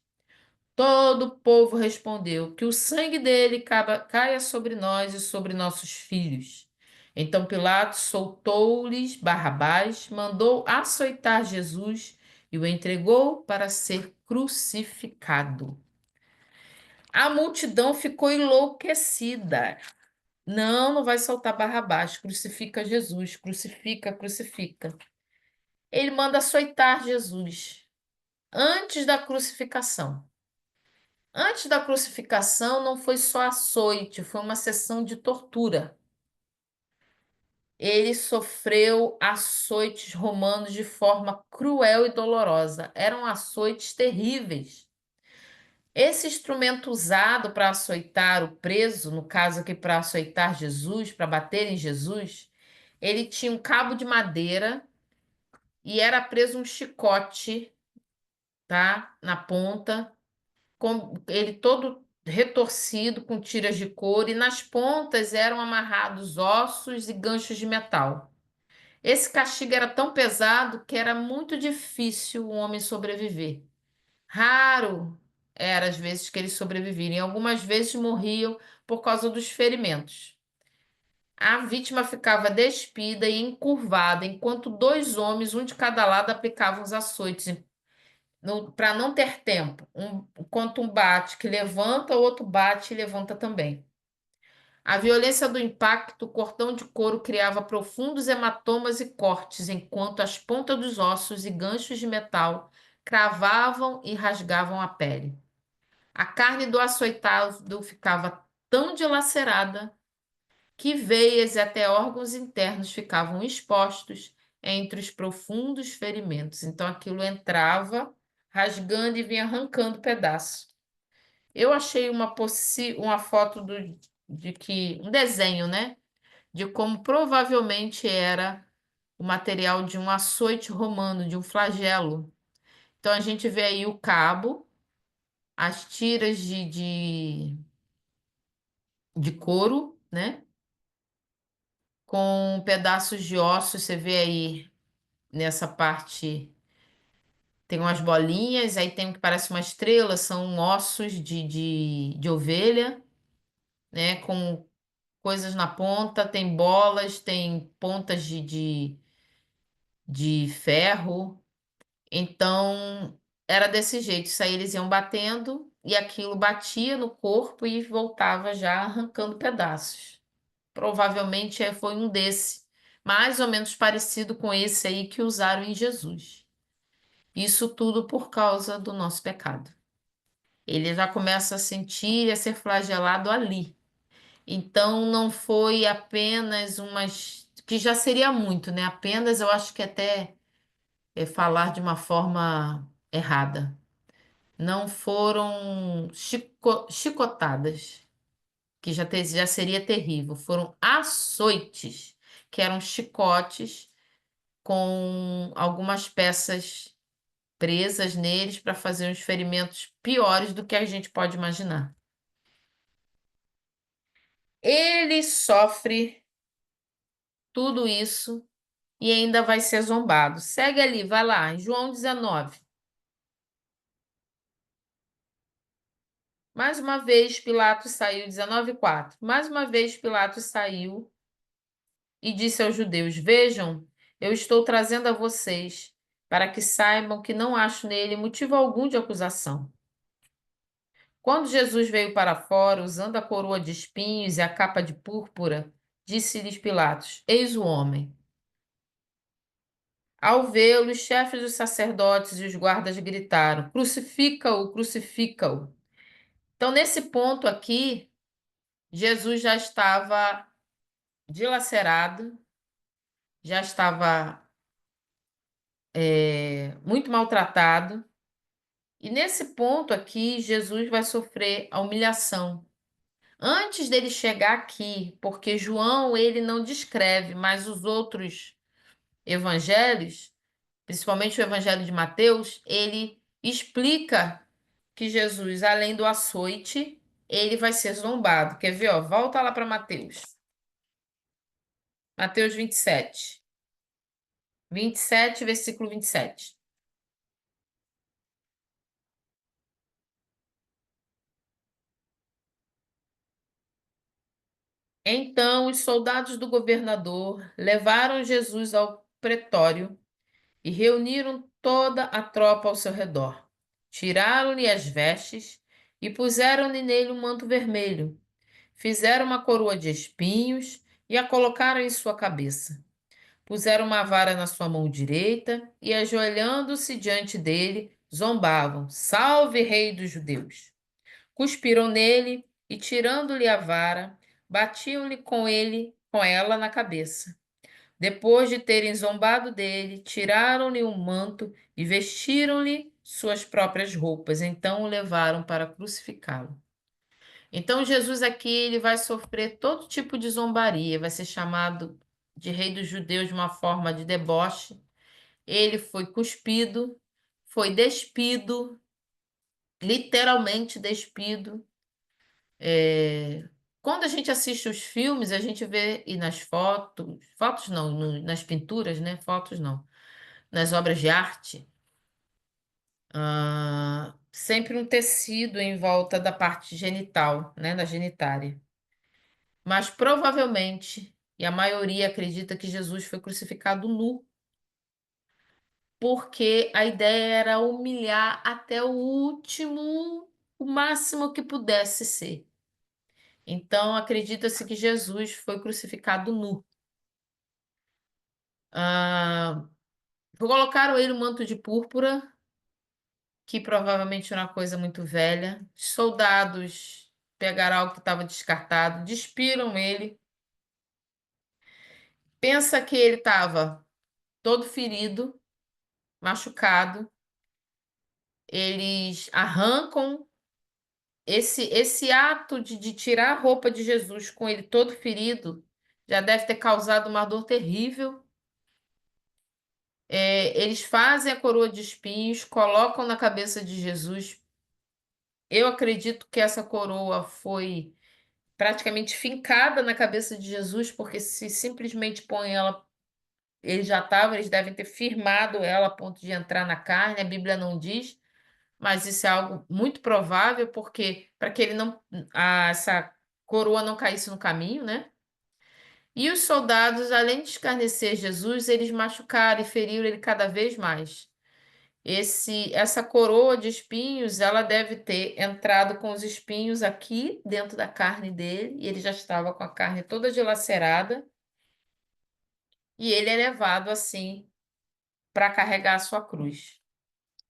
Todo o povo respondeu: Que o sangue dele caia sobre nós e sobre nossos filhos. Então Pilatos soltou-lhes Barrabás, mandou açoitar Jesus e o entregou para ser crucificado. A multidão ficou enlouquecida. Não, não vai soltar Barrabás, crucifica Jesus, crucifica, crucifica. Ele manda açoitar Jesus antes da crucificação. Antes da crucificação, não foi só açoite, foi uma sessão de tortura. Ele sofreu açoites romanos de forma cruel e dolorosa. Eram açoites terríveis. Esse instrumento usado para açoitar o preso, no caso aqui para açoitar Jesus, para bater em Jesus, ele tinha um cabo de madeira e era preso um chicote, tá, na ponta, com ele todo retorcido com tiras de couro e nas pontas eram amarrados ossos e ganchos de metal. Esse castigo era tão pesado que era muito difícil o homem sobreviver. Raro era as vezes que eles sobreviviam, e algumas vezes morriam por causa dos ferimentos. A vítima ficava despida e encurvada, enquanto dois homens, um de cada lado, aplicavam os açoites para não ter tempo. Enquanto um bate que levanta, o outro bate e levanta também. A violência do impacto, o cordão de couro criava profundos hematomas e cortes, enquanto as pontas dos ossos e ganchos de metal cravavam e rasgavam a pele. A carne do açoitado ficava tão dilacerada que veias e até órgãos internos ficavam expostos entre os profundos ferimentos. Então aquilo entrava, rasgando e vinha arrancando pedaço. Eu achei uma foto de que um desenho, né, de como provavelmente era o material de um açoite romano, de um flagelo. Então a gente vê aí o cabo, as tiras de couro, né? Com pedaços de ossos, você vê aí nessa parte, tem umas bolinhas, aí tem o que parece uma estrela, são ossos de ovelha, né? Com coisas na ponta, tem bolas, tem pontas de ferro. Então, era desse jeito. Isso aí eles iam batendo e aquilo batia no corpo e voltava já arrancando pedaços. Provavelmente foi um desse, mais ou menos parecido com esse aí que usaram em Jesus. Isso tudo por causa do nosso pecado. Ele já começa a sentir e a ser flagelado ali. Então não foi apenas umas, que já seria muito, né? Apenas eu acho que até é falar de uma forma errada. Não foram chicotadas, que já seria terrível. Foram açoites, que eram chicotes com algumas peças presas neles para fazer uns ferimentos piores do que a gente pode imaginar. Ele sofre tudo isso e ainda vai ser zombado. Segue ali, vai lá, em João 19. Mais uma vez Pilatos saiu, 19:4. Mais uma vez Pilatos saiu e disse aos judeus: Vejam, eu estou trazendo a vocês, para que saibam que não acho nele motivo algum de acusação. Quando Jesus veio para fora, usando a coroa de espinhos e a capa de púrpura, disse-lhes Pilatos: Eis o homem. Ao vê-lo, os chefes dos sacerdotes e os guardas gritaram: Crucifica-o, crucifica-o. Então, nesse ponto aqui, Jesus já estava dilacerado, já estava muito maltratado. E nesse ponto aqui, Jesus vai sofrer a humilhação. Antes dele chegar aqui, porque João ele não descreve, mas os outros evangelhos, principalmente o evangelho de Mateus, ele explica que Jesus, além do açoite, ele vai ser zombado. Quer ver, ó? Volta lá para Mateus. Mateus 27. 27, versículo 27. Então os soldados do governador levaram Jesus ao pretório e reuniram toda a tropa ao seu redor. Tiraram-lhe as vestes e puseram-lhe nele um manto vermelho. Fizeram uma coroa de espinhos e a colocaram em sua cabeça. Puseram uma vara na sua mão direita e, ajoelhando-se diante dele, zombavam: Salve, Rei dos Judeus! Cuspiram nele e, tirando-lhe a vara, batiam-lhe com ela na cabeça. Depois de terem zombado dele, tiraram-lhe o manto e vestiram-lhe suas próprias roupas. Então o levaram para crucificá-lo. Então Jesus aqui ele vai sofrer todo tipo de zombaria, vai ser chamado de rei dos judeus de uma forma de deboche. Ele foi cuspido, foi despido, literalmente despido. É, Quando a gente assiste os filmes, a gente vê, e nas fotos, fotos não, nas pinturas, né? Fotos não, nas obras de arte, sempre um tecido em volta da parte genital, né? Da genitária. Mas provavelmente, e a maioria acredita que Jesus foi crucificado nu, porque a ideia era humilhar até o último, o máximo que pudesse ser. Então, acredita-se que Jesus foi crucificado nu. Ah, Colocaram ele um manto de púrpura, que provavelmente era uma coisa muito velha. Soldados pegaram algo que estava descartado, despiram ele. Pensa que ele estava todo ferido, machucado. Eles arrancam esse ato de tirar a roupa de Jesus com ele todo ferido, já deve ter causado uma dor terrível. Eles fazem a coroa de espinhos, colocam na cabeça de Jesus. Eu acredito que essa coroa foi praticamente fincada na cabeça de Jesus, porque se simplesmente põe ela, eles devem ter firmado ela a ponto de entrar na carne, a Bíblia não diz, mas isso é algo muito provável, porque para que ele não, essa coroa não caísse no caminho, né? E os soldados, além de escarnecer Jesus, eles machucaram e feriram ele cada vez mais. Essa coroa de espinhos, ela deve ter entrado com os espinhos aqui dentro da carne dele, e ele já estava com a carne toda dilacerada, e ele é levado assim para carregar a sua cruz.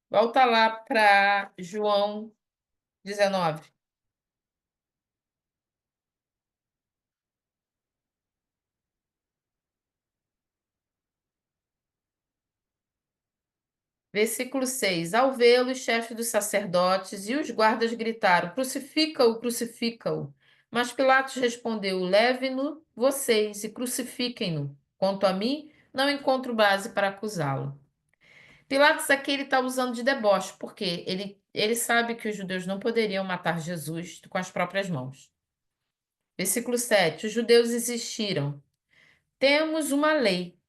Volta lá para João 19. Versículo 6. Ao vê-lo, os chefes dos sacerdotes e os guardas gritaram: Crucifica-o, crucifica-o. Mas Pilatos respondeu: Leve-no vocês e crucifiquem-no. Quanto a mim, não encontro base para acusá-lo. Pilatos aqui ele está usando de deboche, porque ele sabe que os judeus não poderiam matar Jesus com as próprias mãos. Versículo 7. Os judeus insistiram: Temos uma lei.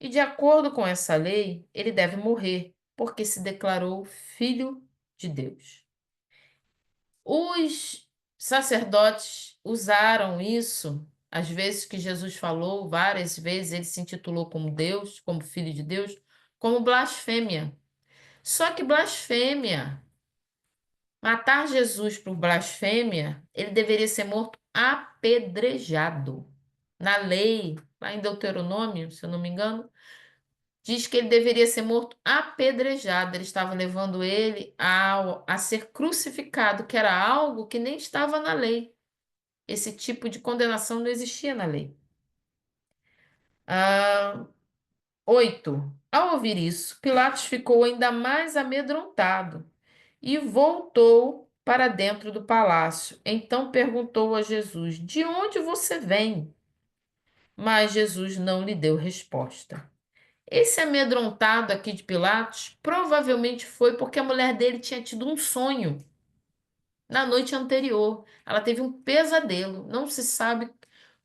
E de acordo com essa lei, ele deve morrer, porque se declarou filho de Deus. Os sacerdotes usaram isso, às vezes que Jesus falou, várias vezes ele se intitulou como Deus, como filho de Deus, como blasfêmia. Só que blasfêmia, matar Jesus por blasfêmia, ele deveria ser morto apedrejado. Na lei, lá em Deuteronômio, se eu não me engano, diz que ele deveria ser morto apedrejado. Ele estava levando ele a ser crucificado, que era algo que nem estava na lei. Esse tipo de condenação não existia na lei. Ah, 8. Ao ouvir isso, Pilatos ficou ainda mais amedrontado e voltou. para dentro do palácio. Então perguntou a Jesus: De onde você vem? Mas Jesus não lhe deu resposta. Esse amedrontado aqui de Pilatos provavelmente foi porque a mulher dele tinha tido um sonho na noite anterior. Ela teve um pesadelo. Não se sabe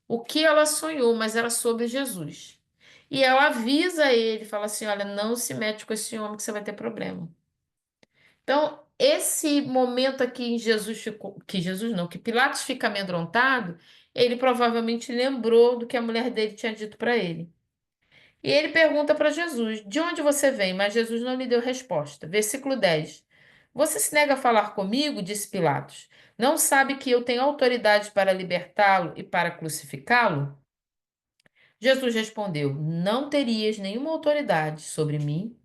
o que ela sonhou, mas era sobre Jesus. E ela avisa ele, fala assim: Olha, não se mete com esse homem que você vai ter problema. Então, esse momento aqui em Jesus ficou, que Jesus não, que Pilatos fica amedrontado, ele provavelmente lembrou do que a mulher dele tinha dito para ele. E ele pergunta para Jesus: De onde você vem? Mas Jesus não lhe deu resposta. Versículo 10. Você se nega a falar comigo? Disse Pilatos. Não sabe que eu tenho autoridade para libertá-lo e para crucificá-lo? Jesus respondeu: Não terias nenhuma autoridade sobre mim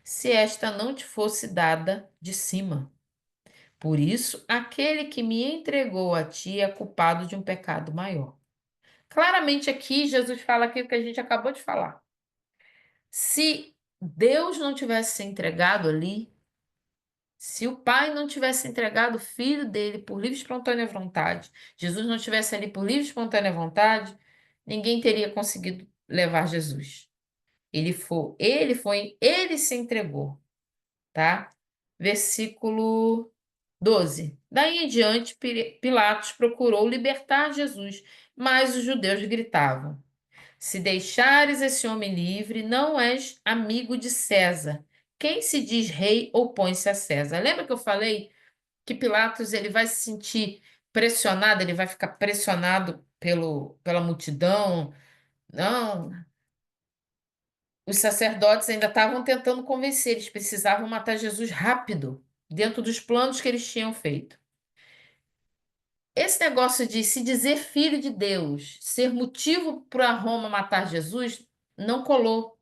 se esta não te fosse dada de cima. Por isso, aquele que me entregou a ti é culpado de um pecado maior. Claramente aqui, Jesus fala aquilo que a gente acabou de falar. Se Deus não tivesse se entregado ali, se o Pai não tivesse entregado o Filho dele por livre e espontânea vontade, Jesus não tivesse ali por livre e espontânea vontade, ninguém teria conseguido levar Jesus. Ele se entregou, tá? Versículo 12. Daí em diante, Pilatos procurou libertar Jesus, mas os judeus gritavam: Se deixares esse homem livre, não és amigo de César. Quem se diz rei opõe-se a César. Lembra que eu falei que Pilatos ele vai se sentir pressionado, ele vai ficar pressionado pela multidão? Não, os sacerdotes ainda estavam tentando convencer, eles precisavam matar Jesus rápido, dentro dos planos que eles tinham feito. Esse negócio de se dizer filho de Deus, ser motivo para Roma matar Jesus, não colou.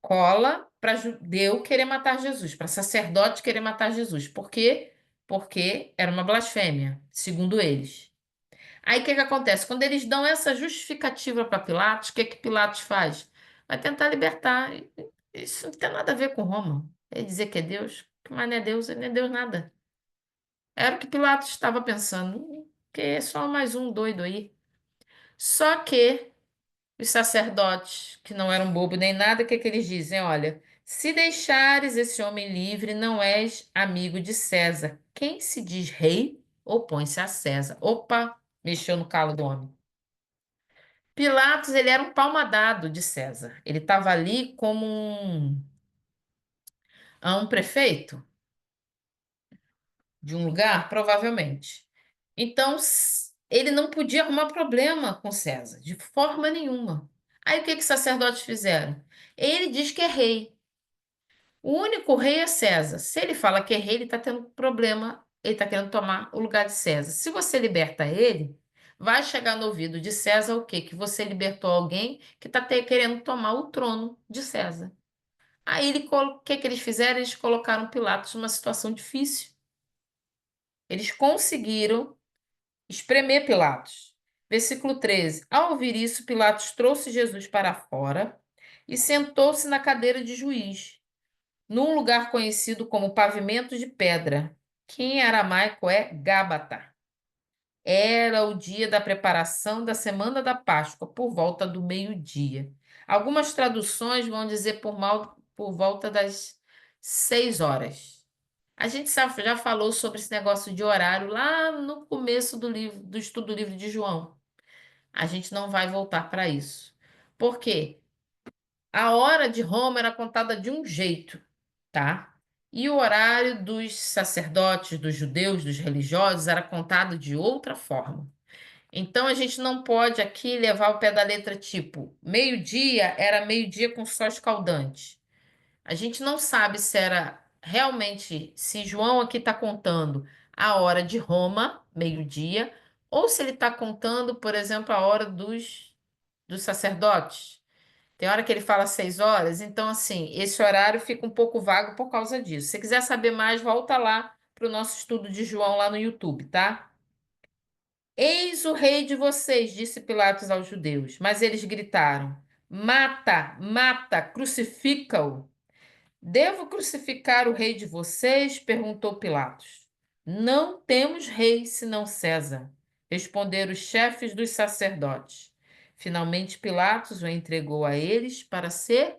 Cola para judeu querer matar Jesus, para sacerdote querer matar Jesus. Por quê? Porque era uma blasfêmia, segundo eles. Aí o que que acontece? Quando eles dão essa justificativa para Pilatos, o que que Pilatos faz? Vai tentar libertar. Isso não tem nada a ver com Roma. Ele dizer que é Deus, mas não é Deus, ele não é Deus nada. Era o que Pilatos estava pensando, que é só mais um doido aí. Só que os sacerdotes, que não eram bobo nem nada, o que que eles dizem? Olha, se deixares esse homem livre, não és amigo de César. Quem se diz rei, opõe-se a César. Opa, mexeu no calo do homem. Pilatos, ele era um palmadado de César. Ele estava ali como um prefeito de um lugar, provavelmente. Então, ele não podia arrumar problema com César, de forma nenhuma. Aí o que que os sacerdotes fizeram? Ele diz que é rei. O único rei é César. Se ele fala que é rei, ele está tendo problema, ele está querendo tomar o lugar de César. Se você liberta ele, vai chegar no ouvido de César o quê? Que você libertou alguém que está querendo tomar o trono de César. Aí o que que eles fizeram? Eles colocaram Pilatos numa situação difícil. Eles conseguiram espremer Pilatos. Versículo 13. Ao ouvir isso, Pilatos trouxe Jesus para fora e sentou-se na cadeira de juiz, num lugar conhecido como pavimento de pedra, que em aramaico é Gábata. Era o dia da preparação da semana da Páscoa, por volta do meio-dia. Algumas traduções vão dizer por volta das 6 horas. A gente já falou sobre esse negócio de horário lá no começo do livro, do estudo do livro de João. A gente não vai voltar para isso. Por quê? A hora de Roma era contada de um jeito, tá? E o horário dos sacerdotes, dos judeus, dos religiosos era contado de outra forma. Então a gente não pode aqui levar o pé da letra tipo, meio-dia era meio-dia com sol escaldante. A gente não sabe se era realmente, se João aqui está contando a hora de Roma, meio-dia, ou se ele está contando, por exemplo, a hora dos sacerdotes. Tem hora que ele fala 6 horas, então, assim, esse horário fica um pouco vago por causa disso. Se quiser saber mais, volta lá para o nosso estudo de João lá no YouTube, tá? Eis o rei de vocês, disse Pilatos aos judeus. Mas eles gritaram: Mata, mata, crucifica-o. Devo crucificar o rei de vocês? Perguntou Pilatos. Não temos rei senão César, responderam os chefes dos sacerdotes. Finalmente, Pilatos o entregou a eles para ser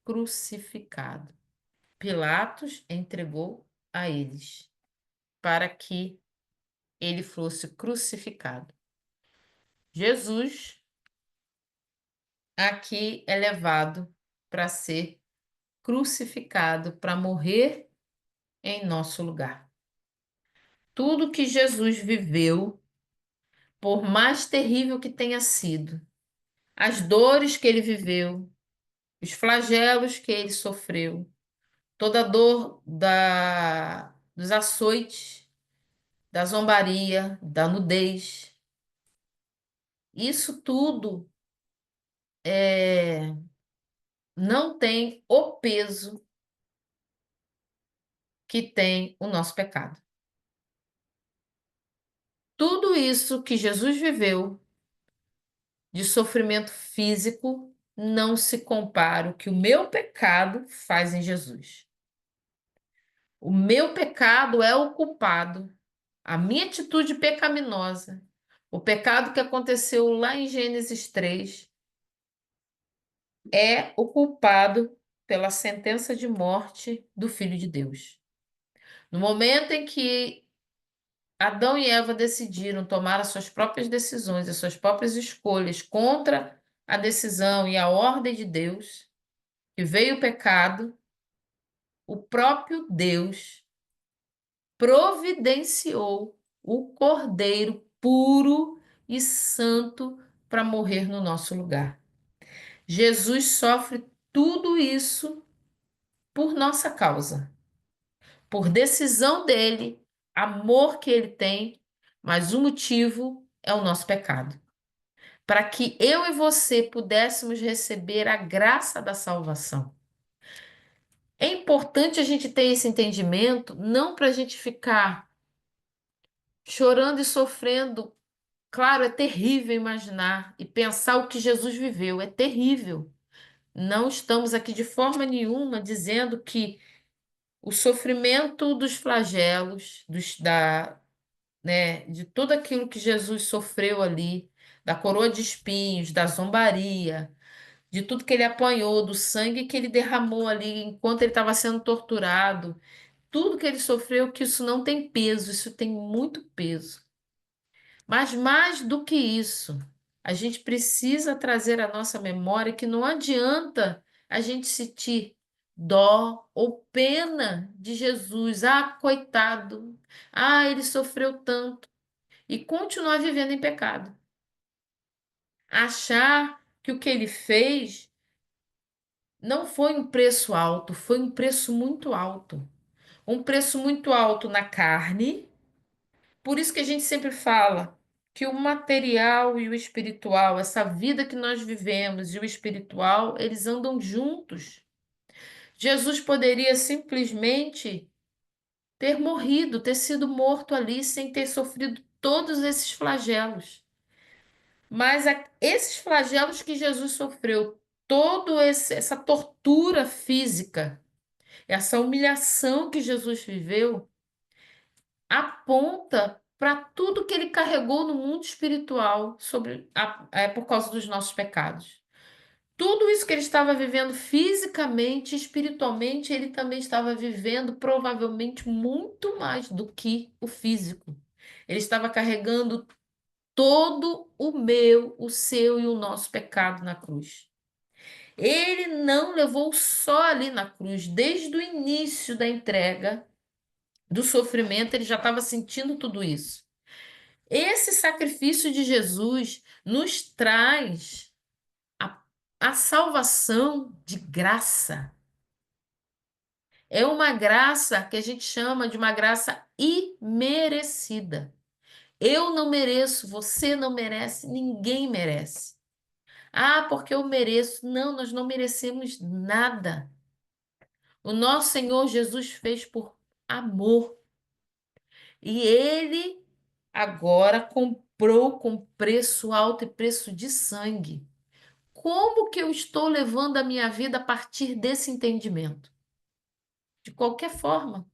crucificado. Pilatos entregou a eles para que ele fosse crucificado. Jesus aqui é levado para ser crucificado, para morrer em nosso lugar. Tudo que Jesus viveu, por mais terrível que tenha sido, as dores que ele viveu, os flagelos que ele sofreu, toda a dor dos açoites, da zombaria, da nudez, isso tudo não tem o peso que tem o nosso pecado. Tudo isso que Jesus viveu de sofrimento físico não se compara ao que o meu pecado faz em Jesus. O meu pecado é o culpado, a minha atitude pecaminosa, o pecado que aconteceu lá em Gênesis 3 é o culpado pela sentença de morte do Filho de Deus. No momento em que Adão e Eva decidiram tomar as suas próprias decisões, as suas próprias escolhas contra a decisão e a ordem de Deus, que veio o pecado, o próprio Deus providenciou o Cordeiro puro e santo para morrer no nosso lugar. Jesus sofre tudo isso por nossa causa, por decisão dele, amor que ele tem, mas o motivo é o nosso pecado. Para que eu e você pudéssemos receber a graça da salvação. É importante a gente ter esse entendimento, não para a gente ficar chorando e sofrendo. Claro, é terrível imaginar e pensar o que Jesus viveu, é terrível. Não estamos aqui de forma nenhuma dizendo que o sofrimento dos flagelos, de tudo aquilo que Jesus sofreu ali, da coroa de espinhos, da zombaria, de tudo que ele apanhou, do sangue que ele derramou ali enquanto ele estava sendo torturado, tudo que ele sofreu, que isso não tem peso, isso tem muito peso. Mas mais do que isso, a gente precisa trazer à nossa memória que não adianta a gente sentir dó ou pena de Jesus. Ah, coitado. Ah, ele sofreu tanto. E continuar vivendo em pecado. Achar que o que ele fez não foi um preço alto, foi um preço muito alto. Um preço muito alto na carne. Por isso que a gente sempre fala que o material e o espiritual, essa vida que nós vivemos e o espiritual, eles andam juntos. Jesus poderia simplesmente ter morrido, ter sido morto ali sem ter sofrido todos esses flagelos. Mas esses flagelos que Jesus sofreu, essa tortura física, essa humilhação que Jesus viveu, aponta para tudo que ele carregou no mundo espiritual por causa dos nossos pecados. Tudo isso que ele estava vivendo fisicamente, espiritualmente, ele também estava vivendo provavelmente muito mais do que o físico. Ele estava carregando todo o meu, o seu e o nosso pecado na cruz. Ele não levou só ali na cruz, desde o início da entrega, do sofrimento, ele já estava sentindo tudo isso. Esse sacrifício de Jesus nos traz a, a salvação de graça. É uma graça que a gente chama de uma graça imerecida. Eu não mereço, você não merece, ninguém merece. Ah, porque eu mereço. Não, nós não merecemos nada. O nosso Senhor Jesus fez por amor. E ele agora comprou com preço alto e preço de sangue. Como que eu estou levando a minha vida a partir desse entendimento? de qualquer forma.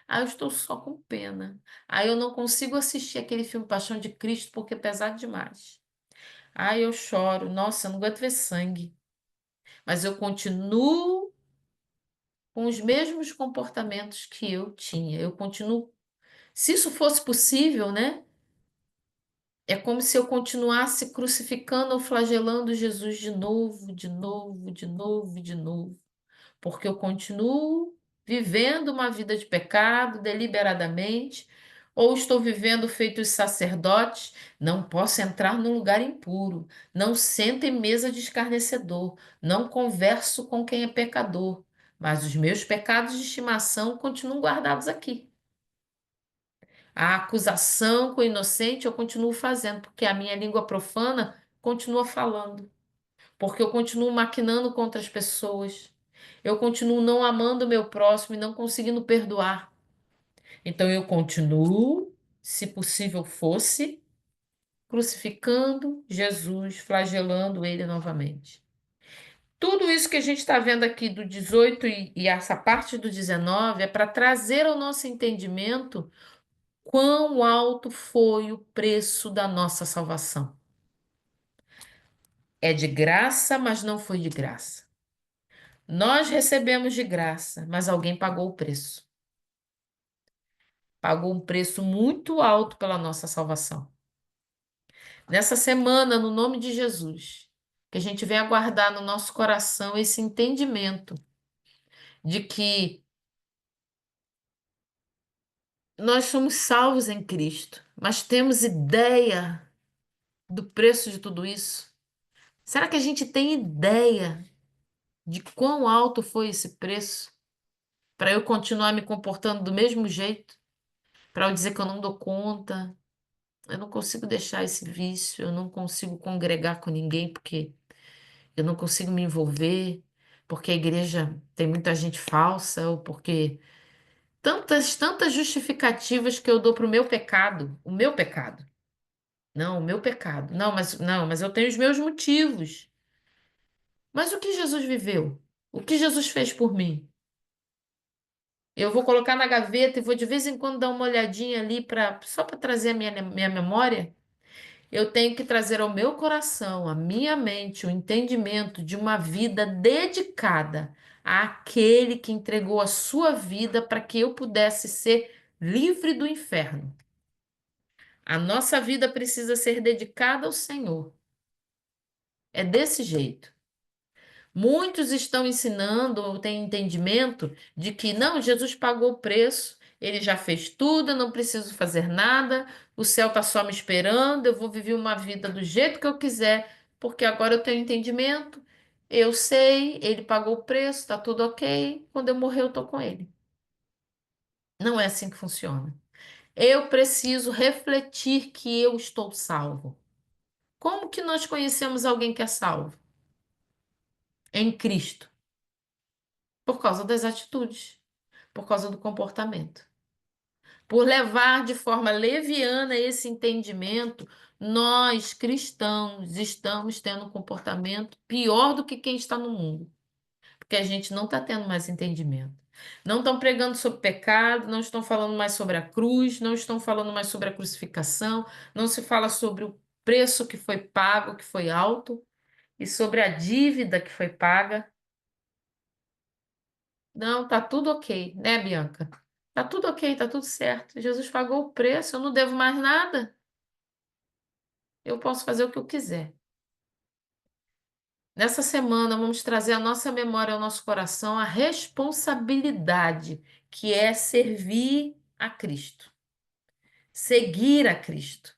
Ah, eu estou só com pena. Ah, eu não consigo assistir aquele filme Paixão de Cristo porque é pesado demais. Ah, eu choro. Nossa, eu não aguento ver sangue. Mas eu continuo com os mesmos comportamentos que eu tinha. Eu continuo. Se isso fosse possível, né? É como se eu continuasse crucificando ou flagelando Jesus de novo, de novo, de novo, de novo. Porque eu continuo vivendo uma vida de pecado deliberadamente, ou estou vivendo feito os sacerdotes, não posso entrar num lugar impuro, não sento em mesa de escarnecedor, não converso com quem é pecador, mas os meus pecados de estimação continuam guardados aqui. A acusação com o inocente eu continuo fazendo, porque a minha língua profana continua falando, porque eu continuo maquinando contra as pessoas. Eu continuo não amando o meu próximo e não conseguindo perdoar. Então eu continuo, se possível fosse, crucificando Jesus, flagelando ele novamente. Tudo isso que a gente está vendo aqui do 18 e essa parte do 19 é para trazer ao nosso entendimento quão alto foi o preço da nossa salvação. É de graça, mas não foi de graça. Nós recebemos de graça, mas alguém pagou o preço. Pagou um preço muito alto pela nossa salvação. Nessa semana, no nome de Jesus, que a gente venha guardar no nosso coração esse entendimento de que nós somos salvos em Cristo, mas temos ideia do preço de tudo isso? Será que a gente tem ideia de quão alto foi esse preço para eu continuar me comportando do mesmo jeito? Para eu dizer que eu não dou conta, eu não consigo deixar esse vício, eu não consigo congregar com ninguém porque eu não consigo me envolver, porque a igreja tem muita gente falsa, ou porque tantas justificativas que eu dou para o meu pecado. Não, o meu pecado. Não, mas eu tenho os meus motivos. Mas o que Jesus viveu? O que Jesus fez por mim? Eu vou colocar na gaveta e vou de vez em quando dar uma olhadinha ali para só para trazer a minha memória. Eu tenho que trazer ao meu coração, à minha mente, o entendimento de uma vida dedicada àquele que entregou a sua vida para que eu pudesse ser livre do inferno. A nossa vida precisa ser dedicada ao Senhor. É desse jeito. Muitos estão ensinando ou têm entendimento de que não, Jesus pagou o preço, ele já fez tudo, eu não preciso fazer nada, o céu está só me esperando, eu vou viver uma vida do jeito que eu quiser, porque agora eu tenho entendimento, eu sei, ele pagou o preço, está tudo ok, quando eu morrer eu estou com ele. Não é assim que funciona. Eu preciso refletir que eu estou salvo. Como que nós conhecemos alguém que é salvo? Em Cristo. Por causa das atitudes, por causa do comportamento. Por levar de forma leviana esse entendimento, nós cristãos estamos tendo um comportamento pior do que quem está no mundo, porque a gente não está tendo mais entendimento. Não estão pregando sobre pecado, não estão falando mais sobre a cruz, não estão falando mais sobre a crucificação, não se fala sobre o preço que foi pago, que foi alto, e sobre a dívida que foi paga. Não, tá tudo ok, né, Bianca? Tá tudo ok, tá tudo certo. Jesus pagou o preço, eu não devo mais nada. Eu posso fazer o que eu quiser. Nessa semana, vamos trazer à nossa memória, ao nosso coração, a responsabilidade que é servir a Cristo, seguir a Cristo.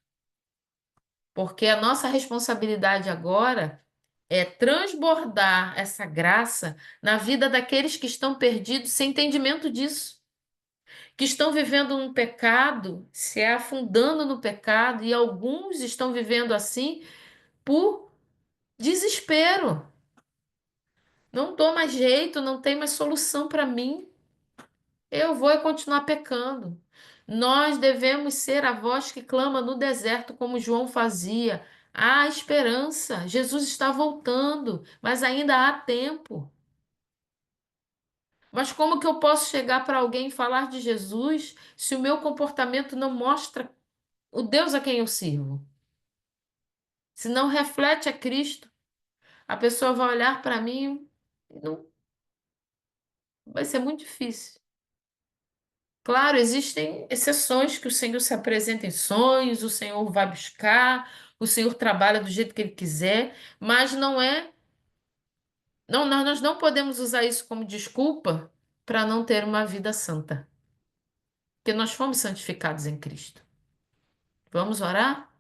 Porque a nossa responsabilidade agora é transbordar essa graça na vida daqueles que estão perdidos sem entendimento disso. Que estão vivendo um pecado, se afundando no pecado, e alguns estão vivendo assim por desespero. Não dou mais jeito, não tem mais solução para mim. Eu vou continuar pecando. Nós devemos ser a voz que clama no deserto, como João fazia. Há esperança, Jesus está voltando, mas ainda há tempo. Mas como que eu posso chegar para alguém e falar de Jesus se o meu comportamento não mostra o Deus a quem eu sirvo? Se não reflete a Cristo, a pessoa vai olhar para mim e não vai ser muito difícil. Claro, existem exceções que o Senhor se apresenta em sonhos, o Senhor vai buscar, o Senhor trabalha do jeito que Ele quiser, mas não é. Não, nós não podemos usar isso como desculpa para não ter uma vida santa, porque nós fomos santificados em Cristo. Vamos orar?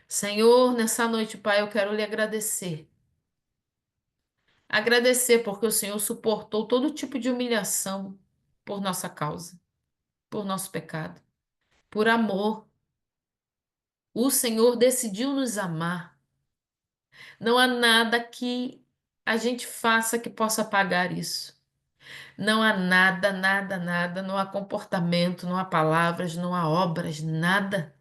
Senhor, nessa noite, Pai, eu quero lhe agradecer. Agradecer porque o Senhor suportou todo tipo de humilhação por nossa causa, por nosso pecado, por amor. O Senhor decidiu nos amar. Não há nada que a gente faça que possa pagar isso. Não há nada, nada, nada. Não há comportamento, não há palavras, não há obras, nada.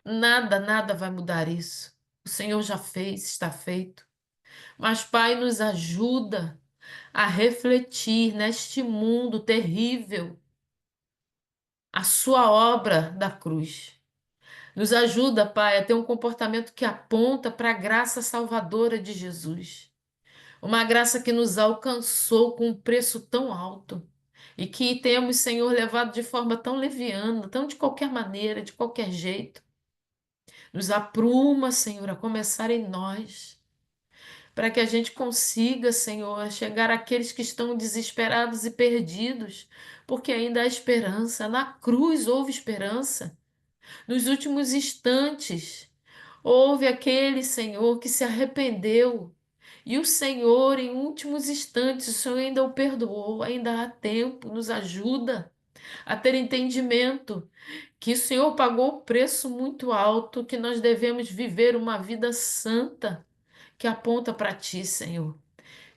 Nada, nada vai mudar isso. O Senhor já fez, está feito. Mas, Pai, nos ajuda a refletir neste mundo terrível a Sua obra da cruz. Nos ajuda, Pai, a ter um comportamento que aponta para a graça salvadora de Jesus. Uma graça que nos alcançou com um preço tão alto e que temos, Senhor, levado de forma tão leviana, tão de qualquer maneira, de qualquer jeito. Nos apruma, Senhor, a começar em nós, para que a gente consiga, Senhor, chegar àqueles que estão desesperados e perdidos, porque ainda há esperança. Na cruz houve esperança. Nos últimos instantes, houve aquele, Senhor, que se arrependeu. E o Senhor, em últimos instantes, o Senhor ainda o perdoou, ainda há tempo, nos ajuda a ter entendimento que o Senhor pagou um preço muito alto, que nós devemos viver uma vida santa que aponta para Ti, Senhor.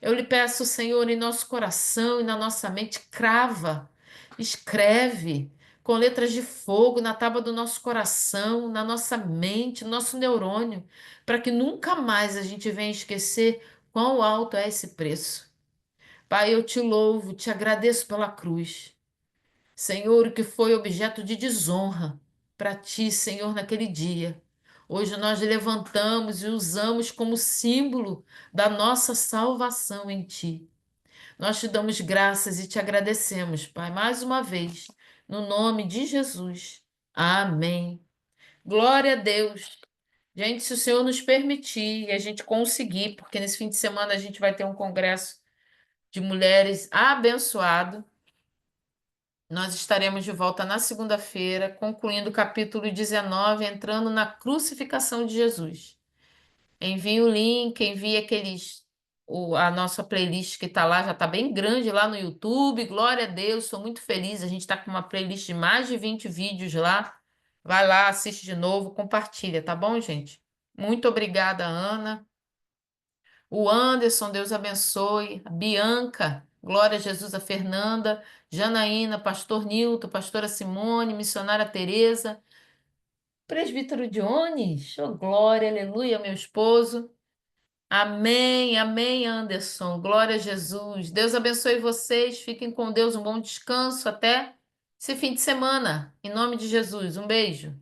Eu lhe peço, Senhor, em nosso coração e na nossa mente, crava, escreve com letras de fogo na tábua do nosso coração, na nossa mente, no nosso neurônio, para que nunca mais a gente venha esquecer quão alto é esse preço. Pai, eu te louvo, te agradeço pela cruz. Senhor, o que foi objeto de desonra para ti, Senhor, naquele dia. Hoje nós levantamos e usamos como símbolo da nossa salvação em ti. Nós te damos graças e te agradecemos, Pai, mais uma vez, no nome de Jesus. Amém. Glória a Deus. Gente, se o Senhor nos permitir e a gente conseguir, porque nesse fim de semana a gente vai ter um congresso de mulheres abençoado. Nós estaremos de volta na segunda-feira, concluindo o capítulo 19, entrando na crucificação de Jesus. Envie o link, envie a nossa playlist que está lá, já está bem grande lá no YouTube. Glória a Deus, sou muito feliz. A gente está com uma playlist de mais de 20 vídeos lá. Vai lá, assiste de novo, compartilha, tá bom, gente? Muito obrigada, Ana. O Anderson, Deus abençoe. A Bianca, glória a Jesus, a Fernanda, Janaína, Pastor Nilton, Pastora Simone, Missionária Teresa, Presbítero Dionis, oh, glória, aleluia, meu esposo. Amém, amém, Anderson. Glória a Jesus. Deus abençoe vocês. Fiquem com Deus, um bom descanso até esse fim de semana. Em nome de Jesus, um beijo.